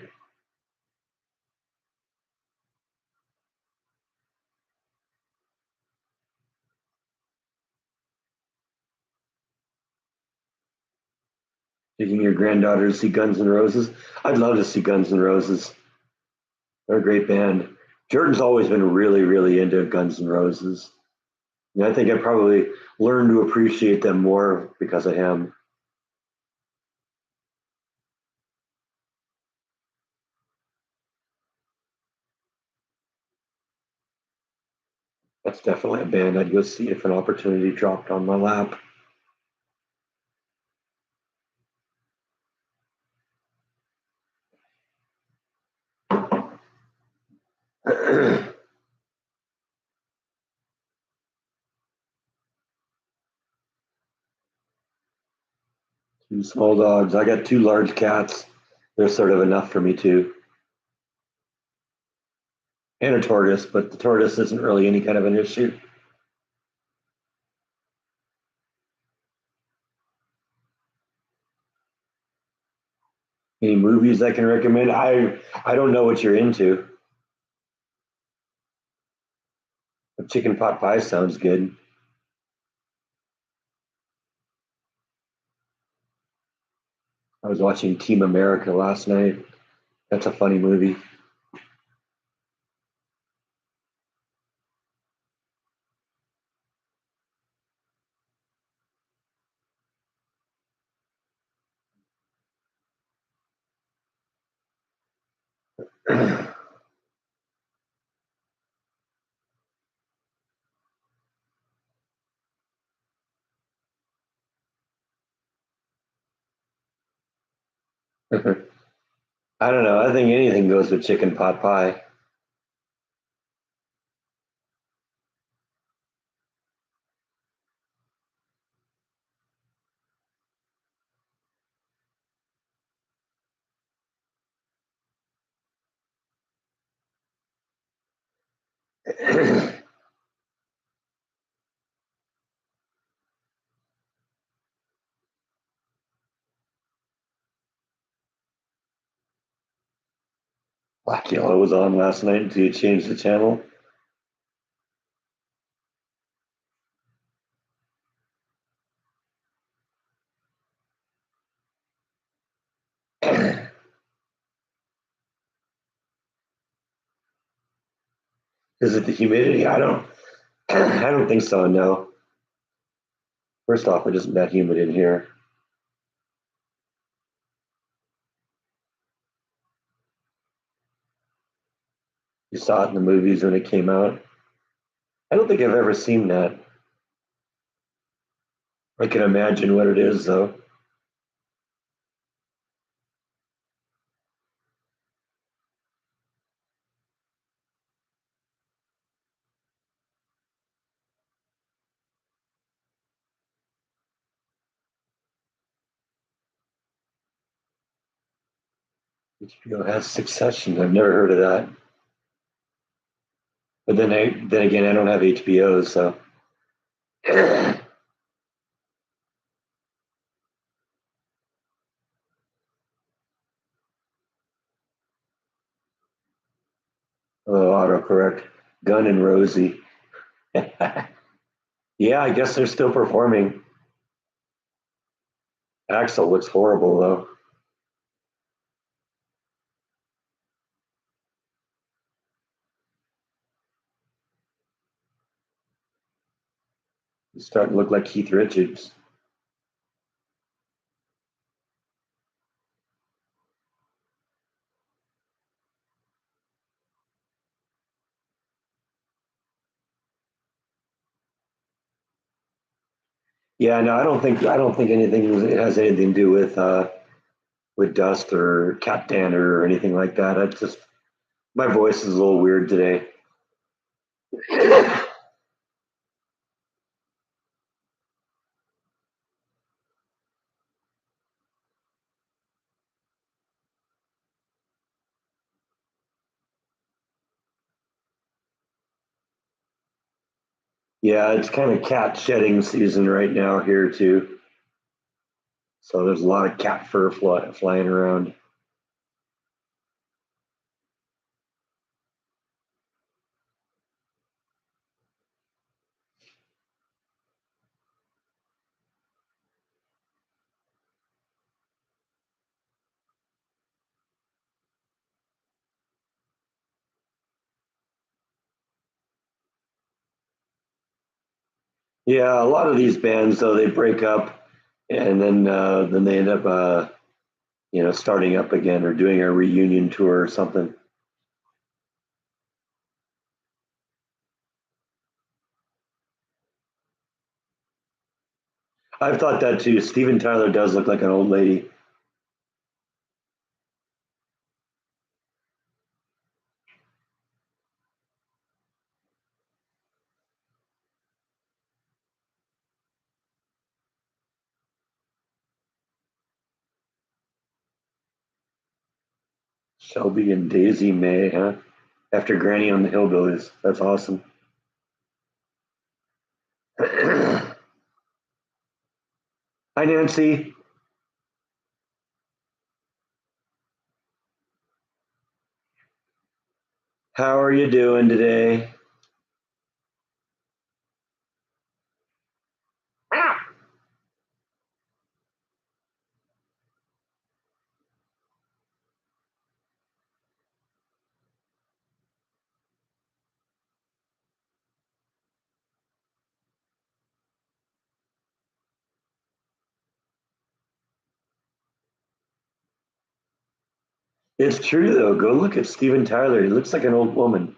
Speaker 1: Taking your granddaughter to see Guns N' Roses. I'd love to see Guns N' Roses. They're a great band. Jordan's always been really, really into Guns N' Roses. And I think I probably learned to appreciate them more because of him. That's definitely a band I'd go see if an opportunity dropped on my lap. Two small dogs. I got two large cats. They're sort of enough for me too. And a tortoise, but the tortoise isn't really any kind of an issue. Any movies I can recommend? I don't know what you're into. But chicken pot pie sounds good. I was watching Team America last night. That's a funny movie. I don't know. I think anything goes with chicken pot pie. Black Yellow was on last night until you changed the channel. Is it the humidity? I don't. I don't think so. No. First off, it isn't that humid in here. You saw it in the movies when it came out. I don't think I've ever seen that. I can imagine what it is, though. HBO has Succession. I've never heard of that. But then again, I don't have HBO, so oh, autocorrect. Gun and Rosie. Yeah, I guess they're still performing. Axel looks horrible though. He's starting to look like Keith Richards. Yeah, no, I don't think anything has anything to do with dust or cat dander or anything like that. I just my voice is a little weird today. Yeah, it's kind of cat shedding season right now here too. So there's a lot of cat fur flying around. Yeah, a lot of these bands though they break up and then they end up starting up again or doing a reunion tour or something. I've thought that too. Steven Tyler does look like an old lady. Shelby and Daisy May, huh? After Granny on the Hillbillies. That's awesome. Hi, Nancy. How are you doing today? It's true though. Go look at Steven Tyler. He looks like an old woman.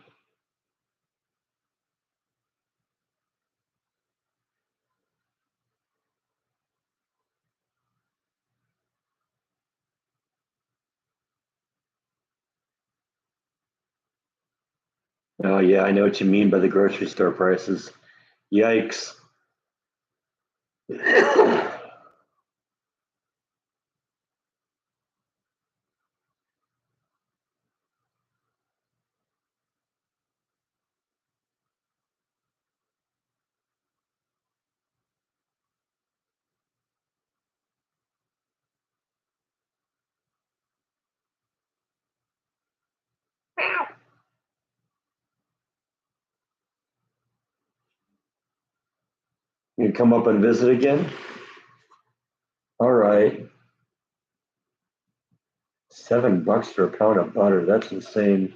Speaker 1: Oh yeah, I know what you mean by the grocery store prices. Yikes. You come up and visit again? All right. $7 for a pound of butter. That's insane.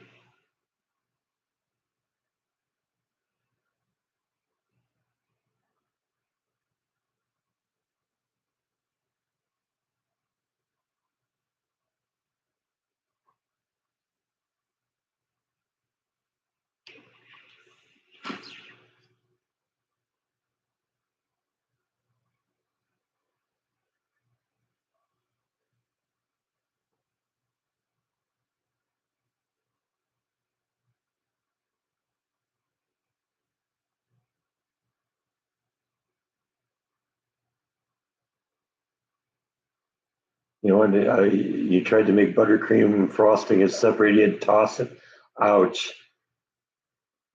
Speaker 1: You know, when you tried to make buttercream frosting, it separated, toss it. Ouch.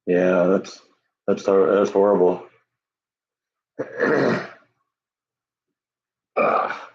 Speaker 1: Yeah, that's horrible. Ah.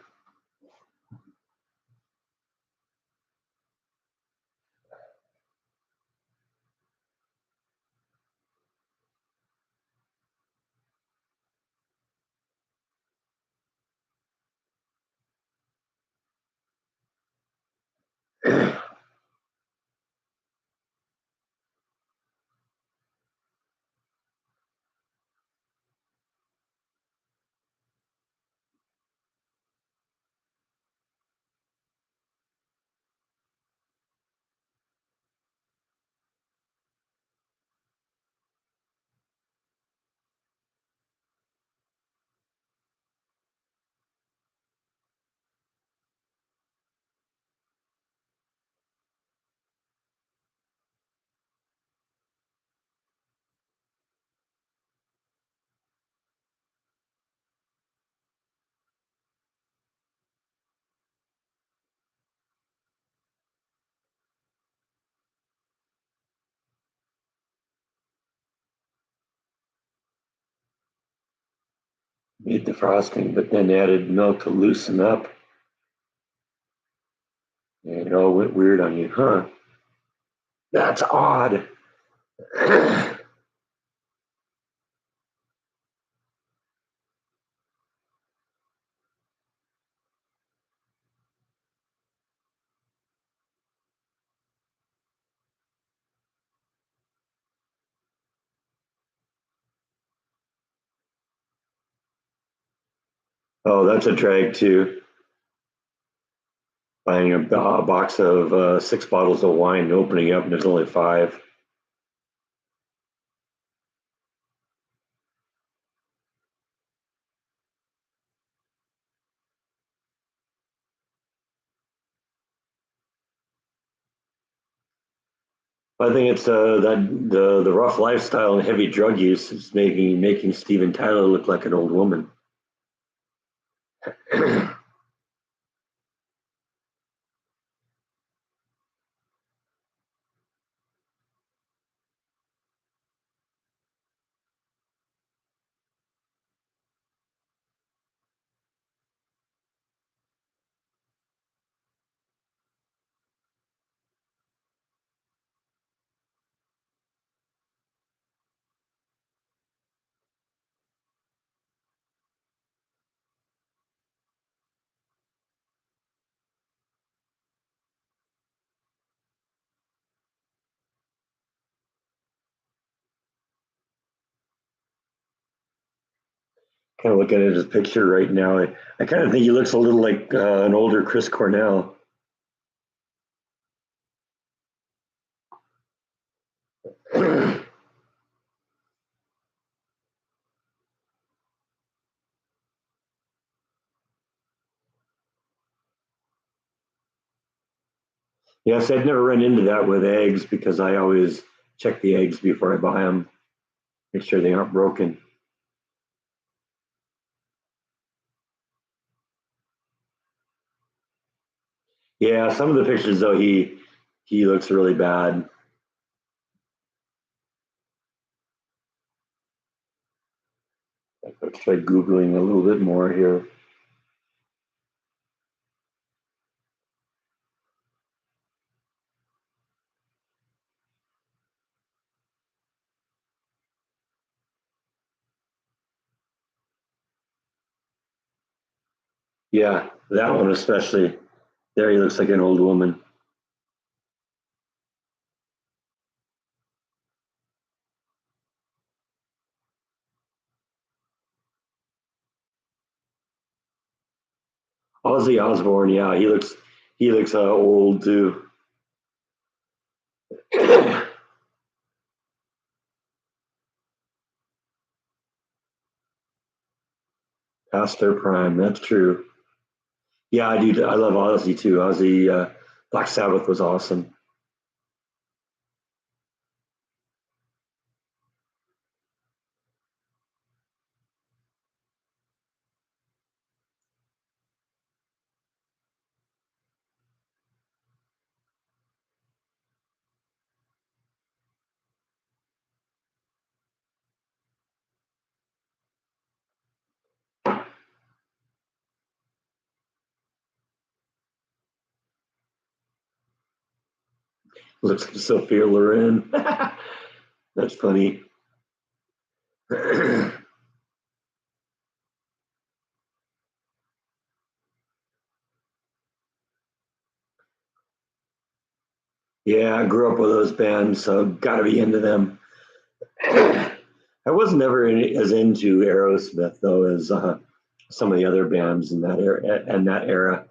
Speaker 1: Made the frosting, but then added milk to loosen up. And it all went weird on you, huh? That's odd. Oh, that's a drag too. Buying a box of 6 bottles of wine and opening up, and there's only five. I think it's that the rough lifestyle and heavy drug use is making Steven Tyler look like an old woman. Kind of looking at his picture right now. I kind of think he looks a little like an older Chris Cornell. Yes, I've never run into that with eggs because I always check the eggs before I buy them, make sure they aren't broken. Yeah, some of the pictures though he looks really bad. Let's try googling a little bit more here. Yeah, that one especially. There he looks like an old woman. Ozzy Osbourne, yeah, he looks old too. Past their prime. That's true. Yeah, I do. I love Ozzy too. Ozzy, Black Sabbath was awesome. Looks like Sophia Loren. That's funny. Yeah, I grew up with those bands, so got to be into them. I was never as into Aerosmith though as some of the other bands in that era. And that era,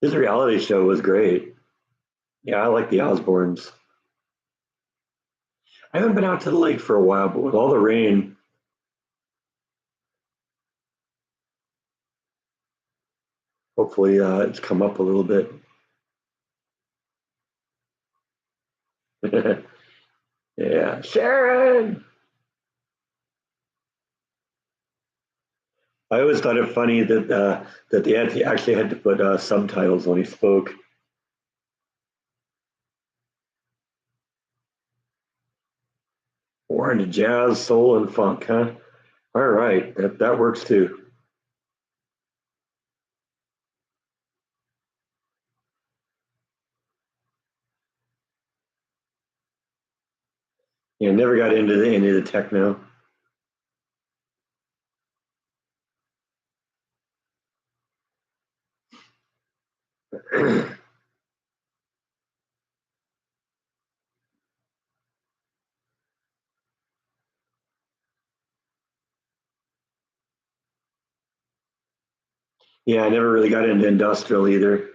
Speaker 1: his reality show was great. Yeah, I like the Osbournes. I haven't been out to the lake for a while, but with all the rain, hopefully it's come up a little bit. Yeah, Sharon. I always thought it funny that they actually had to put subtitles when he spoke. Or into jazz, soul, and funk, huh? All right, that works too. Yeah, never got into the techno. Yeah, I never really got into industrial either.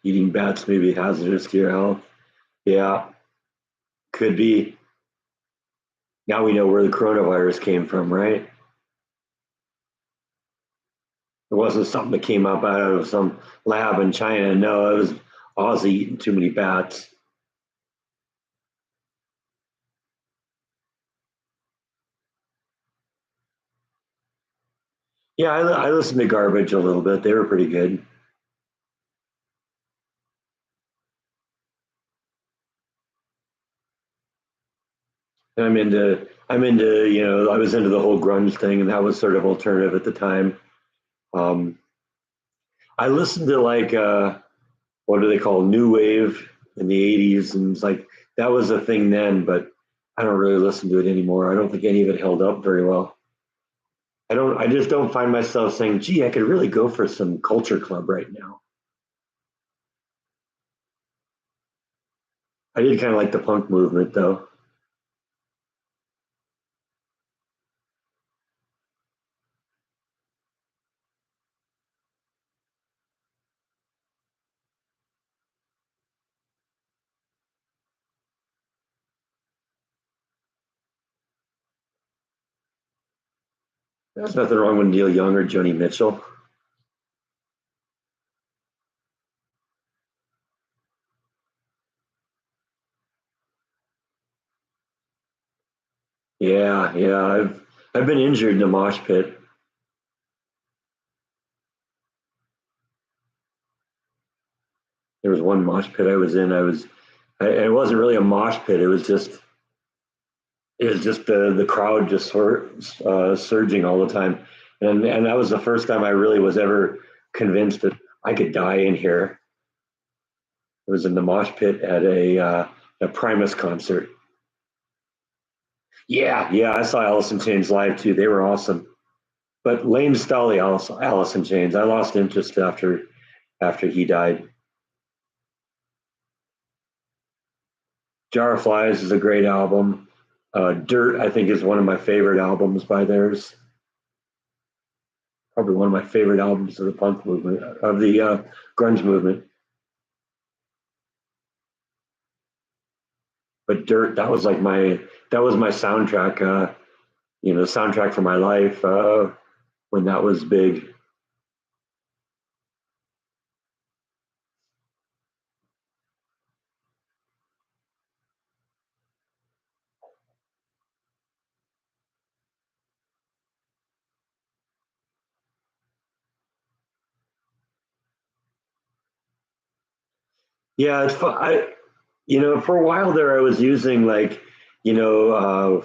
Speaker 1: Eating bats may be hazardous to your health. Yeah, could be. Now we know where the coronavirus came from, right? It wasn't something that came up out of some lab in China. No, it was Aussie eating too many bats. Yeah, I listened to Garbage a little bit. They were pretty good. And I'm into I was into the whole grunge thing, and that was sort of alternative at the time. Um, I listened to like what do they call new wave in the '80s, and it's like that was a thing then, but I don't really listen to it anymore. I don't think any of it held up very well. I don't. I just don't find myself saying, "Gee, I could really go for some Culture Club right now." I did kind of like the punk movement, though. There's nothing wrong with Neil Young or Joni Mitchell. Yeah, yeah. I've been injured in a mosh pit. There was one mosh pit I was in. It wasn't really a mosh pit. It was just the crowd just surging all the time, and that was the first time I really was ever convinced that I could die in here. It was in the mosh pit at a Primus concert. Yeah, yeah, I saw Alice in Chains live too. They were awesome. But Lane Staley, Alice in Chains, I lost interest after he died. Jar of Flies is a great album. Dirt, I think, is one of my favorite albums by theirs. Probably one of my favorite albums of the punk movement, of the grunge movement. But Dirt, that was my soundtrack. Soundtrack for my life when that was big. Yeah, for a while there, I was using like, you know,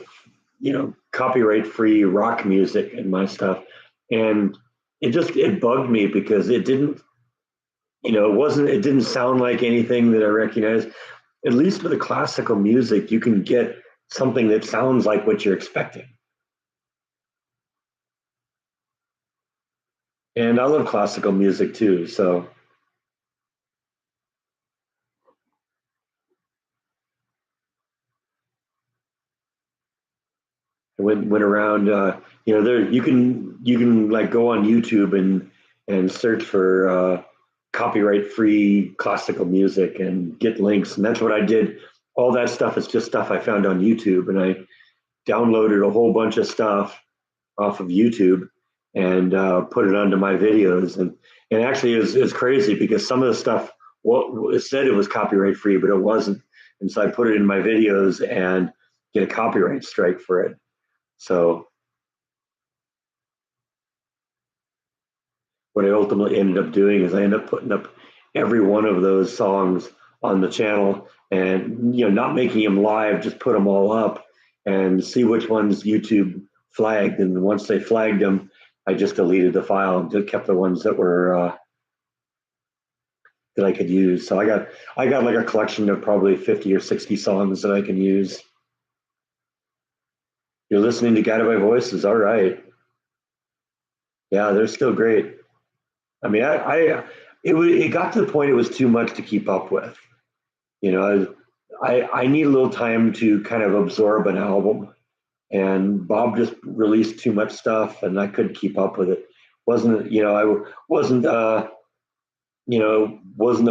Speaker 1: copyright free rock music and my stuff. And it bugged me because it didn't, it didn't sound like anything that I recognized. At least with the classical music, you can get something that sounds like what you're expecting. And I love classical music too. So I went around. There you can like go on YouTube and search for copyright free classical music and get links, and that's what I did. All that stuff is just stuff I found on YouTube, and I downloaded a whole bunch of stuff off of YouTube and put it onto my videos. And actually, it's crazy because some of the stuff, well, it said it was copyright free, but it wasn't. And so I put it in my videos and get a copyright strike for it. So what I ultimately ended up doing is I ended up putting up every one of those songs on the channel, and not making them live, just put them all up and see which ones YouTube flagged. And once they flagged them, I just deleted the file and just kept the ones that were that I could use. So I got like a collection of probably 50 or 60 songs that I can use. You're listening to Guided by Voices, all right? Yeah, they're still great. I mean, it got to the point it was too much to keep up with. You know, I need a little time to kind of absorb an album, and Bob just released too much stuff, and I couldn't keep up with it. Wasn't I wasn't a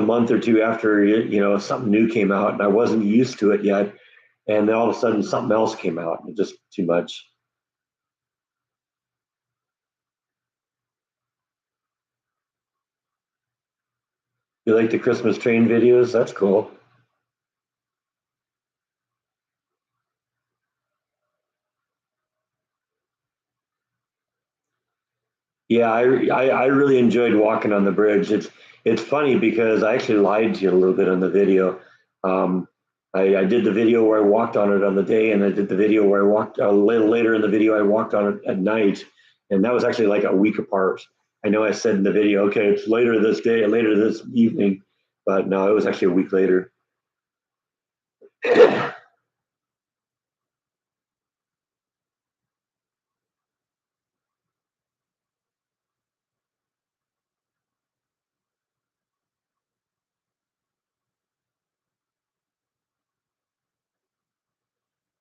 Speaker 1: month or two after something new came out, and I wasn't used to it yet, and then all of a sudden something else came out, and just too much. You like the Christmas train videos? That's cool. Yeah, I really enjoyed walking on the bridge. It's funny because I actually lied to you a little bit on the video. Um, I did the video where I walked on it on the day, and I did the video where I walked a little later in the video. I walked on it at night, and that was actually like a week apart. I know I said in the video, okay, it's later this day, later this evening, but no, it was actually a week later.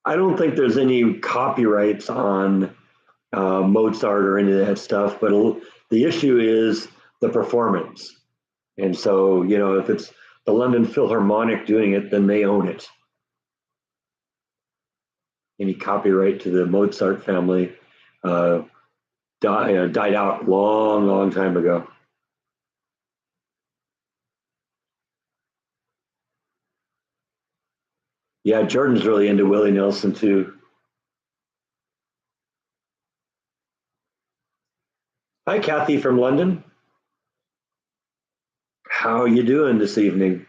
Speaker 1: I don't think there's any copyrights on Mozart or any of that stuff, but the issue is the performance. And so, if it's the London Philharmonic doing it, then they own it. Any copyright to the Mozart family uh, died out long, long time ago. Yeah, Jordan's really into Willie Nelson too. Hi, Kathy from London. How are you doing this evening?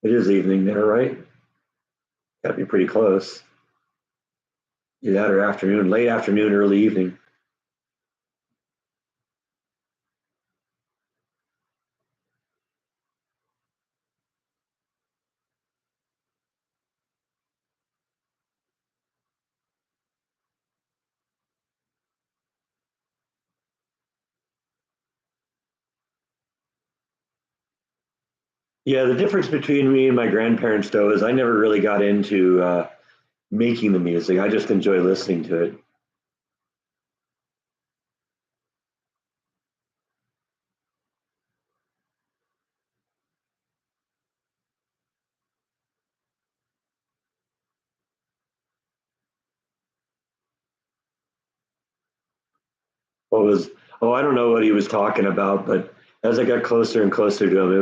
Speaker 1: It is evening there, right? Got to be pretty close. Either that or afternoon, late afternoon, early evening. Yeah, the difference between me and my grandparents, though, is I never really got into making the music. I just enjoy listening to it. What was Oh, I don't know what he was talking about, but as I got closer and closer to him,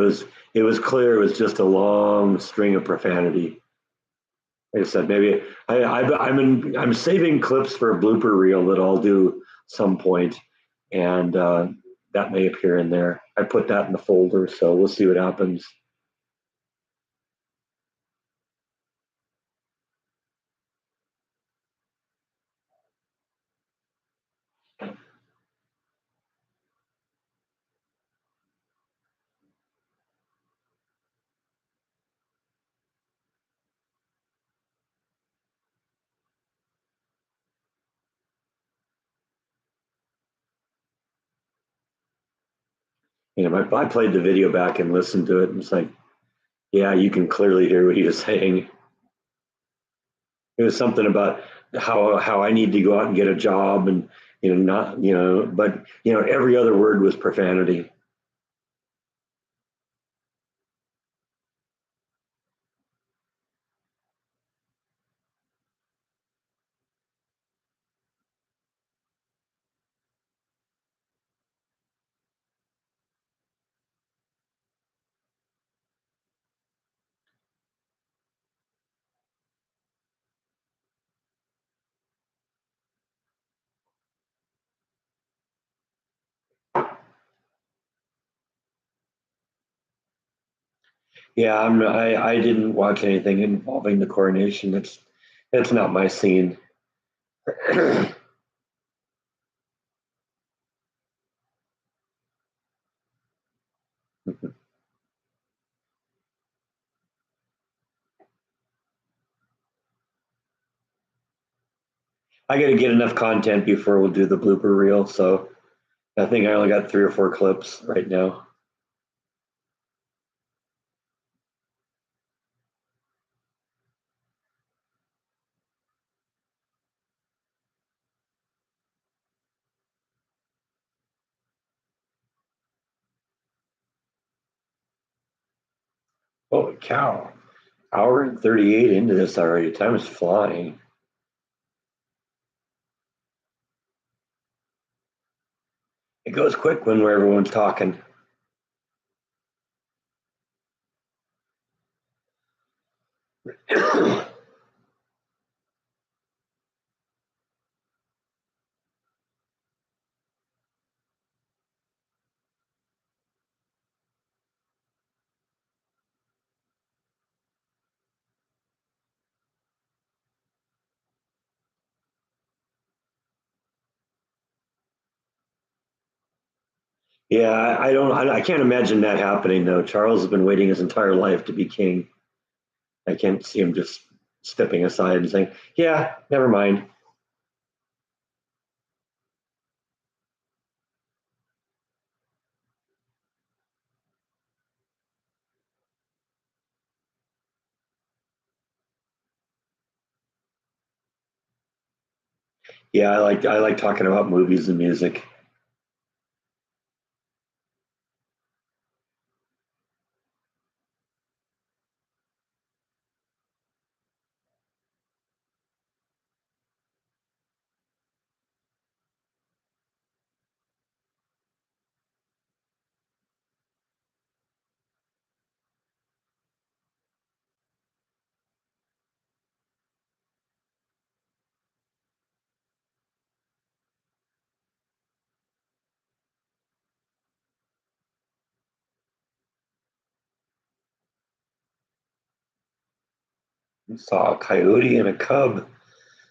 Speaker 1: it was clear it was just a long string of profanity. Like I said, maybe I'm saving clips for a blooper reel that I'll do some point, and that may appear in there. I put that in the folder, so we'll see what happens. I played the video back and listened to it, and it's like, yeah, you can clearly hear what he was saying. It was something about how I need to go out and get a job, and not but every other word was profanity. Yeah, I didn't watch anything involving the coronation. That's not my scene. I got to get enough content before we'll do the blooper reel. So I think I only got 3 or 4 clips right now. Holy cow! Hour and 38 into this already. Time is flying. It goes quick when everyone's talking. Yeah, I can't imagine that happening though. Charles has been waiting his entire life to be king. I can't see him just stepping aside and saying, "Yeah, never mind." Yeah, I like talking about movies and music. I saw a coyote and a cub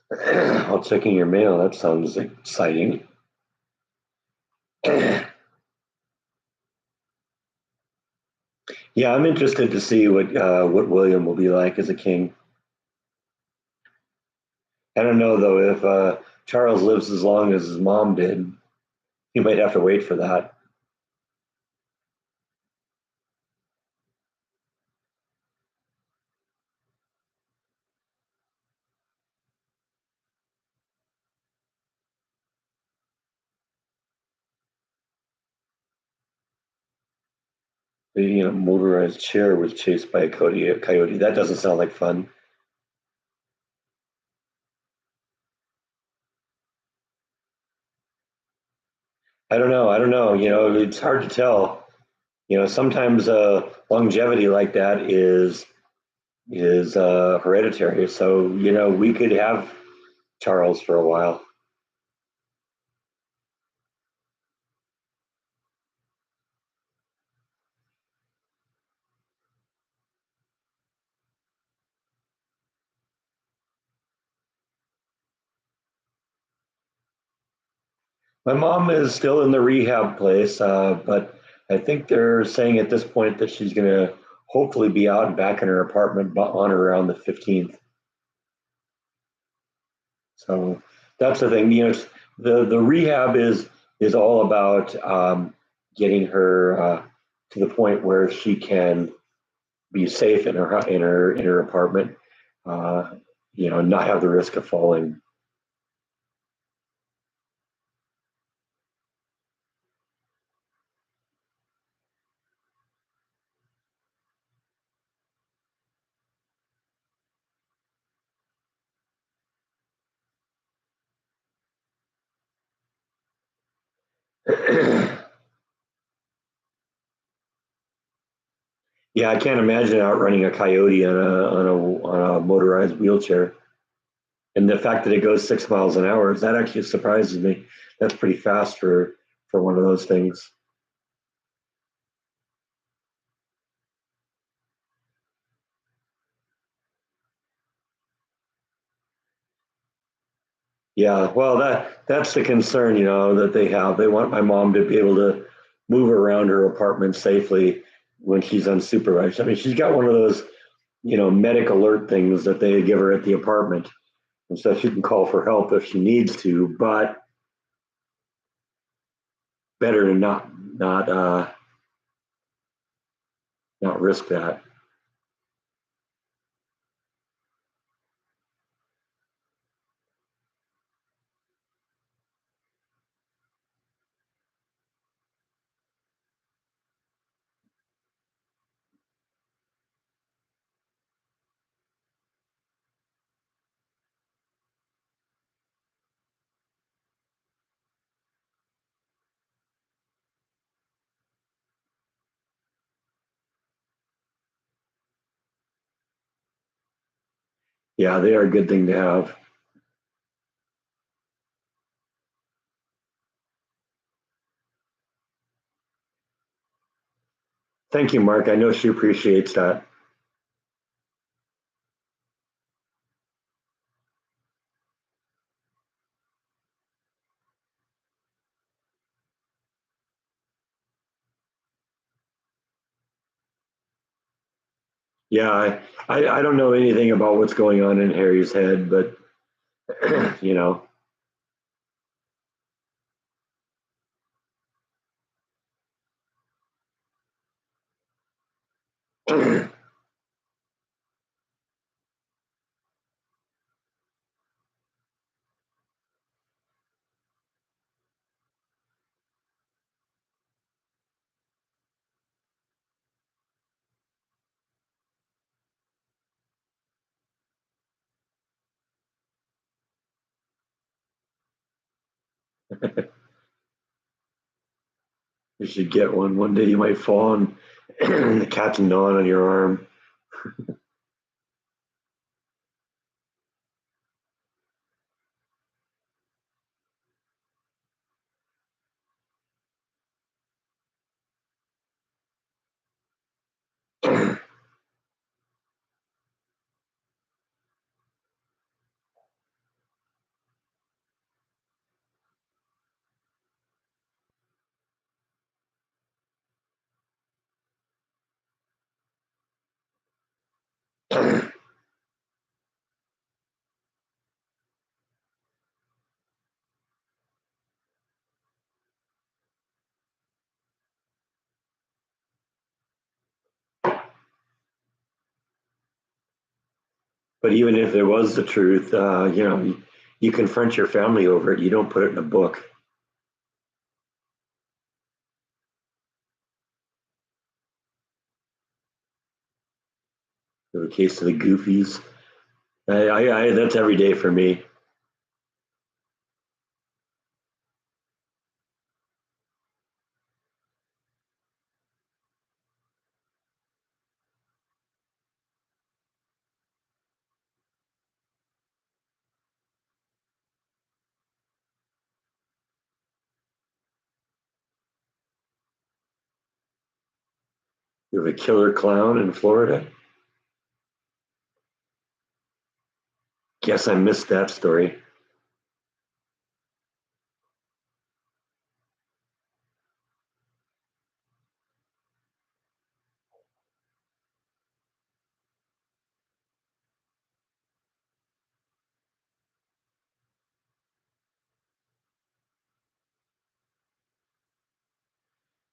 Speaker 1: while checking your mail. That sounds exciting. Yeah, I'm interested to see what William will be like as a king. I don't know though if Charles lives as long as his mom did. He might have to wait for that. The motorized chair was chased by a coyote. That doesn't sound like fun. I don't know. I don't know. It's hard to tell. Sometimes longevity like that is hereditary. So we could have Charles for a while. My mom is still in the rehab place, but I think they're saying at this point that she's going to hopefully be out and back in her apartment on or around the 15th. So that's the thing. The rehab is all about getting her to the point where she can be safe in her apartment. Uh, not have the risk of falling. Yeah, I can't imagine outrunning a coyote on a motorized wheelchair. And the fact that it goes 6 miles an hour, that actually surprises me. That's pretty fast for one of those things. Yeah, well, that's the concern, that they have. They want my mom to be able to move around her apartment safely when she's unsupervised. I mean, she's got one of those, medic alert things that they give her at the apartment, and so she can call for help if she needs to. But better to not risk that. Yeah, they are a good thing to have. Thank you, Mark. I know she appreciates that. Yeah, I don't know anything about what's going on in Harry's head, but you know, you should get one. One day you might fall and the cat's gnawing on your arm. But even if it was the truth, you confront your family over it. You don't put it in a book. In the case of the goofies, that's every day for me. You have a killer clown in Florida. Guess I missed that story.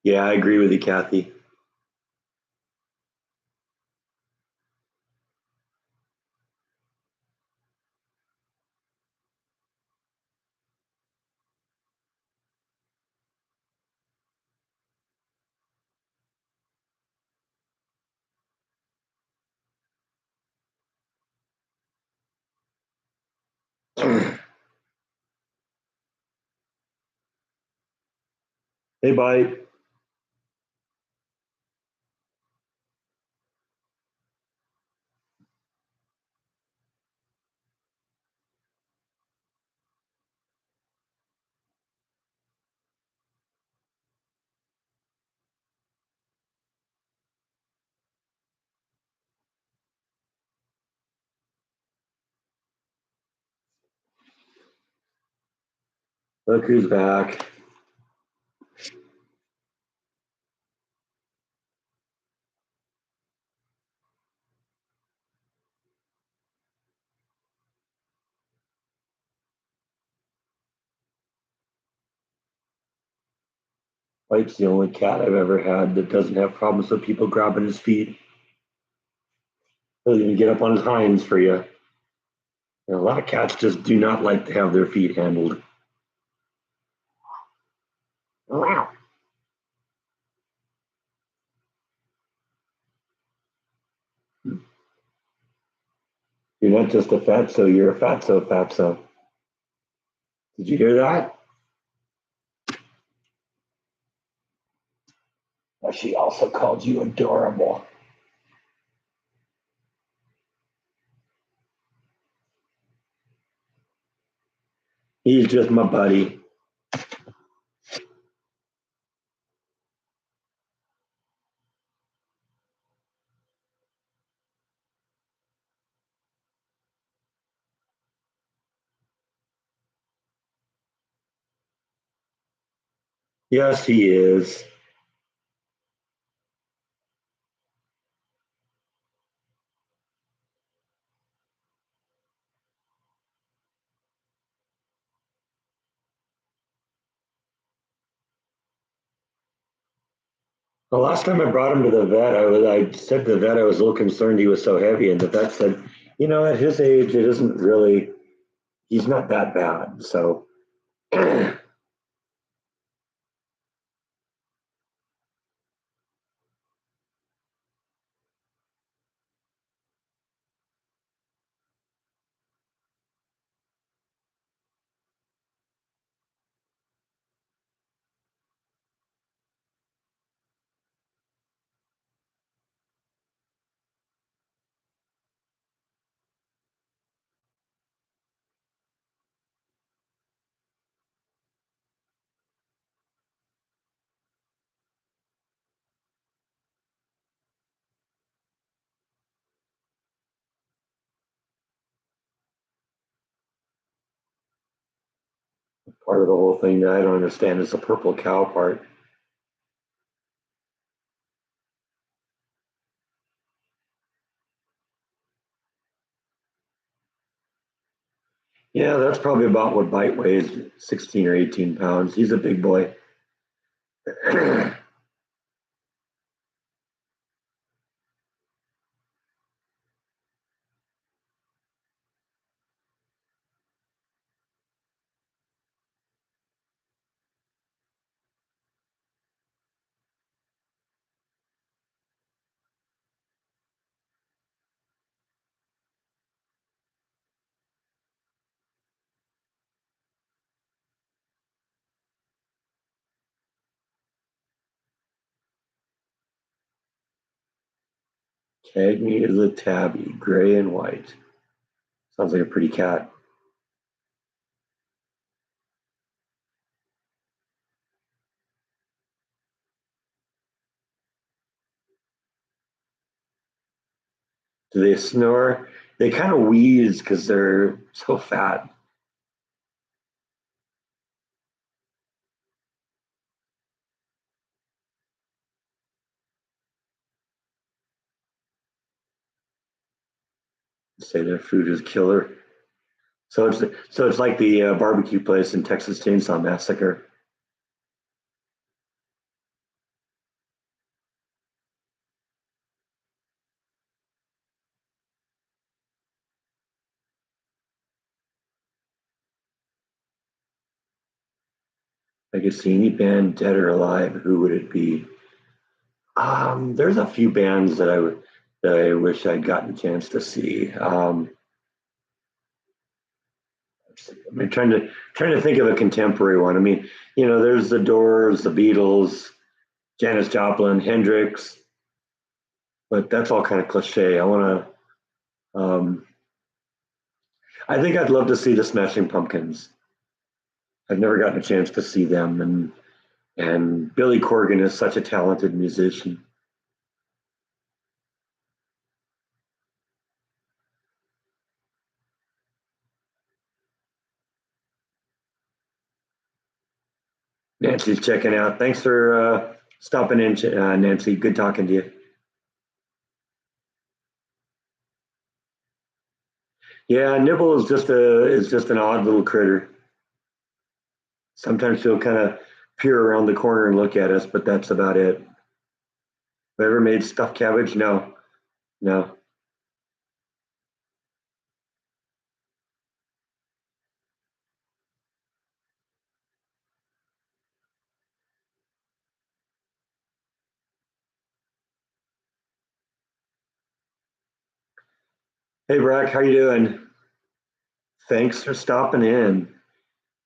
Speaker 1: Yeah, I agree with you, Kathy. Hey, bye. Look who's back. White's the only cat I've ever had that doesn't have problems with people grabbing his feet. He'll even get up on his hinds for you. A lot of cats just do not like to have their feet handled. Wow. You're not just a fatso, you're a fatso. Did you hear that? She also called you adorable. He's just my buddy. Yes, he is. The last time I brought him to the vet, I said to the vet I was a little concerned he was so heavy, and the vet said, you know, at his age, it isn't really. He's not that bad. So part of the whole thing that I don't understand is the purple cow part. Yeah, that's probably about what Bite weighs, 16 or 18 pounds. He's a big boy. Cagney is a tabby, gray and white. Sounds like a pretty cat. Do they snore? They kind of wheeze because they're so fat. Say their food is killer. So it's like the barbecue place in Texas Chainsaw Massacre. I could see any band dead or alive, who would it be? There's a few bands that I wish I'd gotten a chance to see. I mean, trying to think of a contemporary one. I mean, there's the Doors, the Beatles, Janis Joplin, Hendrix, but that's all kind of cliche. Um, I think I'd love to see the Smashing Pumpkins. I've never gotten a chance to see them, and Billy Corgan is such a talented musician. Nancy's checking out. Thanks for stopping in, Nancy. Good talking to you. Yeah, Nibble is just an odd little critter. Sometimes he'll kind of peer around the corner and look at us, but that's about it. Have I ever made stuffed cabbage? No, no. Hey, Brock, how you doing? Thanks for stopping in.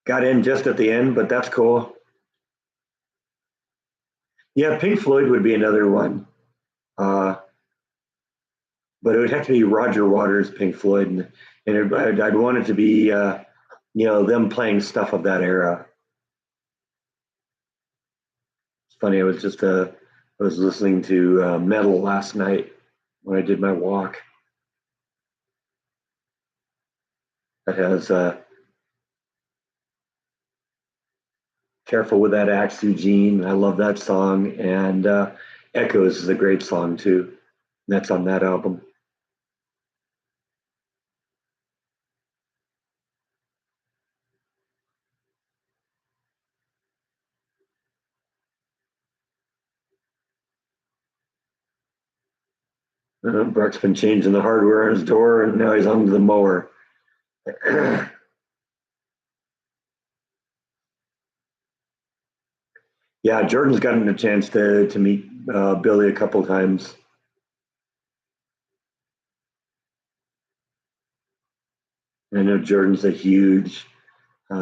Speaker 1: Got in just at the end, but that's cool. Yeah, Pink Floyd would be another one, uh, but it would have to be Roger Waters' Pink Floyd, I'd want it to be them playing stuff of that era. It's funny. I was listening to metal last night when I did my walk. That has "Careful with That Axe, Eugene." I love that song, and "Echoes" is a great song too. That's on that album. Brock's been changing the hardware on his door, and now he's on to the mower. Yeah, Jordan's gotten a chance to meet Billy a couple times. I know Jordan's a huge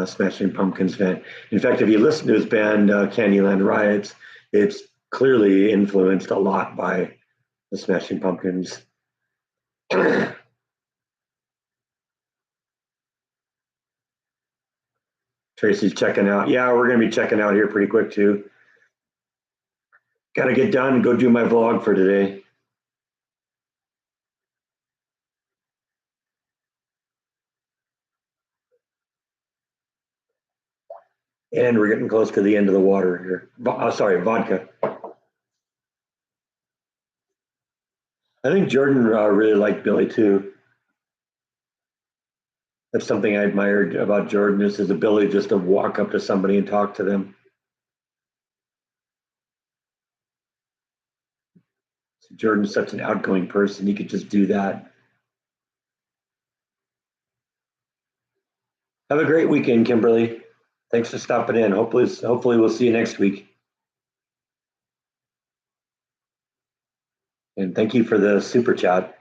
Speaker 1: Smashing Pumpkins fan. In fact, if you listen to his band Candyland Riots, it's clearly influenced a lot by the Smashing Pumpkins. Tracy's checking out. Yeah, we're going to be checking out here pretty quick too. Got to get done and go do my vlog for today. And we're getting close to the end of the water here. Sorry, vodka. I think Jordan really liked Billy too. That's something I admired about Jordan is his ability just to walk up to somebody and talk to them. So Jordan's such an outgoing person; he could just do that. Have a great weekend, Kimberly. Thanks for stopping in. Hopefully we'll see you next week. And thank you for the super chat.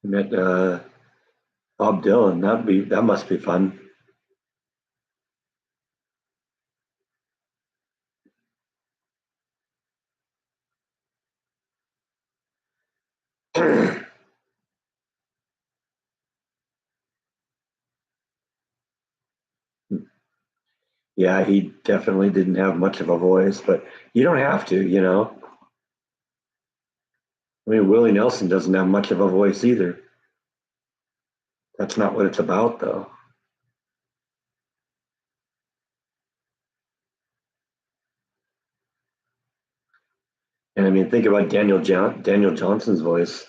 Speaker 1: Met Bob Dylan. That must be fun. Yeah, he definitely didn't have much of a voice, but you don't have to, you know. I mean, Willie Nelson doesn't have much of a voice either. That's not what it's about, though. And I mean, think about Daniel Johnson's voice.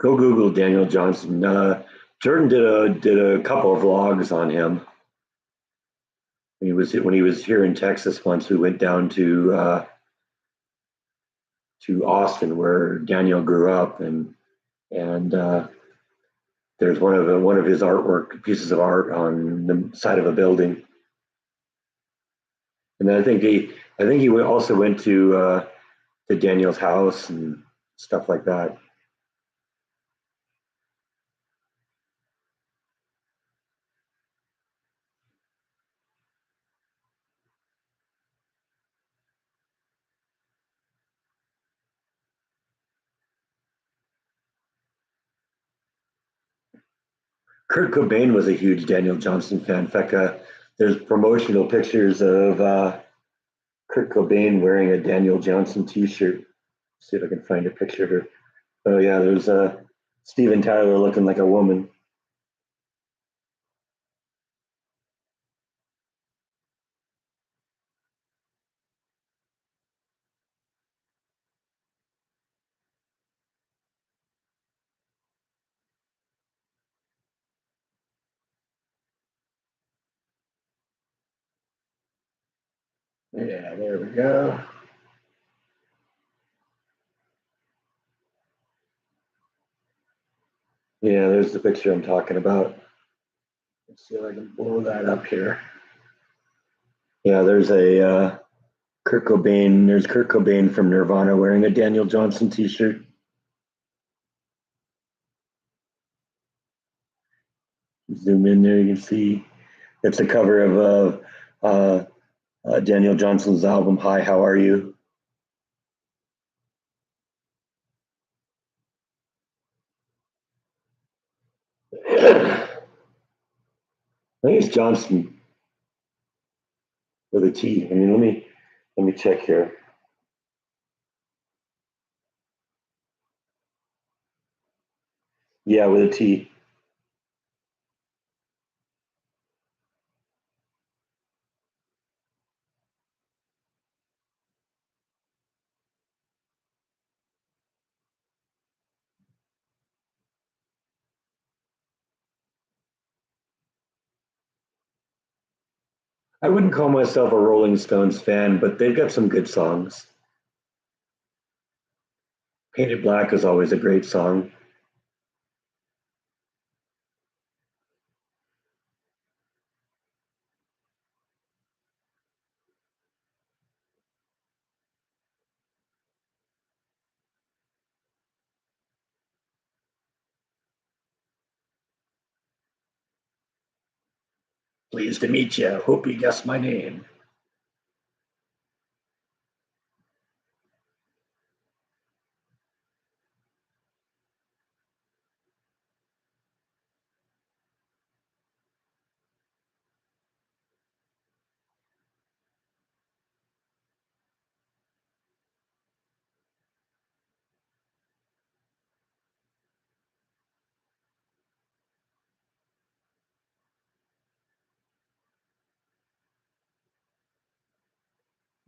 Speaker 1: Go Google Daniel Johnson. Jordan did a couple of vlogs on him. When he was here in Texas once. We went down to Austin where Daniel grew up, and there's one of his artwork pieces of art on the side of a building. And then I think he also went to Daniel's house and stuff like that. Kurt Cobain was a huge Daniel Johnston fan. In fact, there's promotional pictures of Kurt Cobain wearing a Daniel Johnston T-shirt. See if I can find a picture of her. Oh yeah, there's Steven Tyler looking like a woman. Yeah, there we go. Yeah, there's the picture I'm talking about. Let's see if I can blow that up here. Yeah, there's a Kurt Cobain. There's Kurt Cobain from Nirvana wearing a Daniel Johnston T-shirt. Zoom in there, you can see it's the cover of Daniel Johnson's album "Hi, How Are You." I think it's Johnston with a T. I mean, let me check here. Yeah, with a T. I wouldn't call myself a Rolling Stones fan, but they've got some good songs. Painted Black is always a great song. Pleased to meet you. Hope you guessed my name.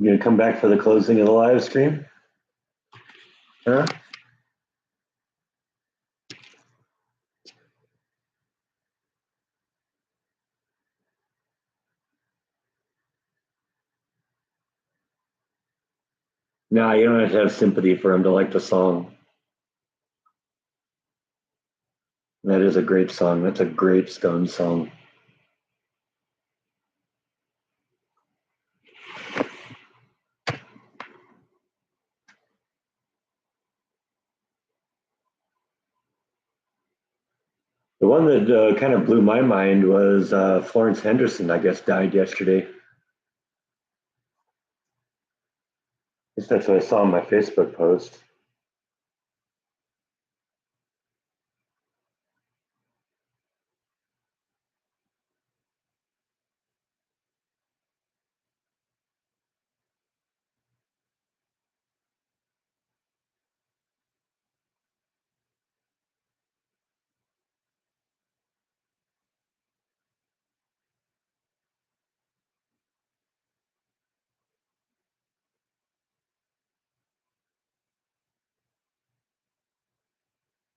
Speaker 1: You gonna come back for the closing of the live stream? Huh? No, you don't have to have sympathy for him to like the song. That is a great song. That's a great Stones song. The one that kind of blew my mind was Florence Henderson, I guess, died yesterday. At least that's what I saw on my Facebook post.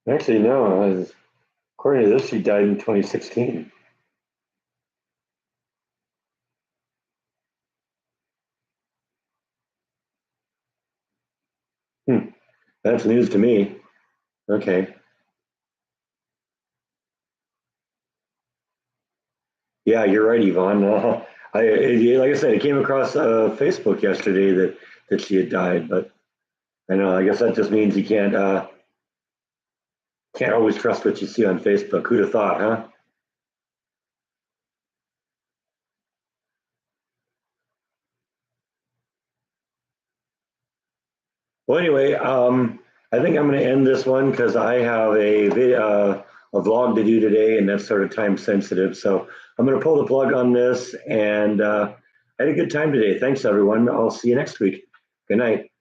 Speaker 1: Actually, no. According to this, she died in 2016. Hmm. That's news to me. Okay. Yeah, you're right, Yvonne. Like I said, it came across Facebook yesterday that she had died, but I know. I guess that just means you can't always trust what you see on Facebook. Who'd have thought, huh? Well, anyway, I think I'm going to end this one because I have a vlog to do today, and that's sort of time sensitive. So I'm going to pull the plug on this, and I had a good time today. Thanks, everyone. I'll see you next week. Good night.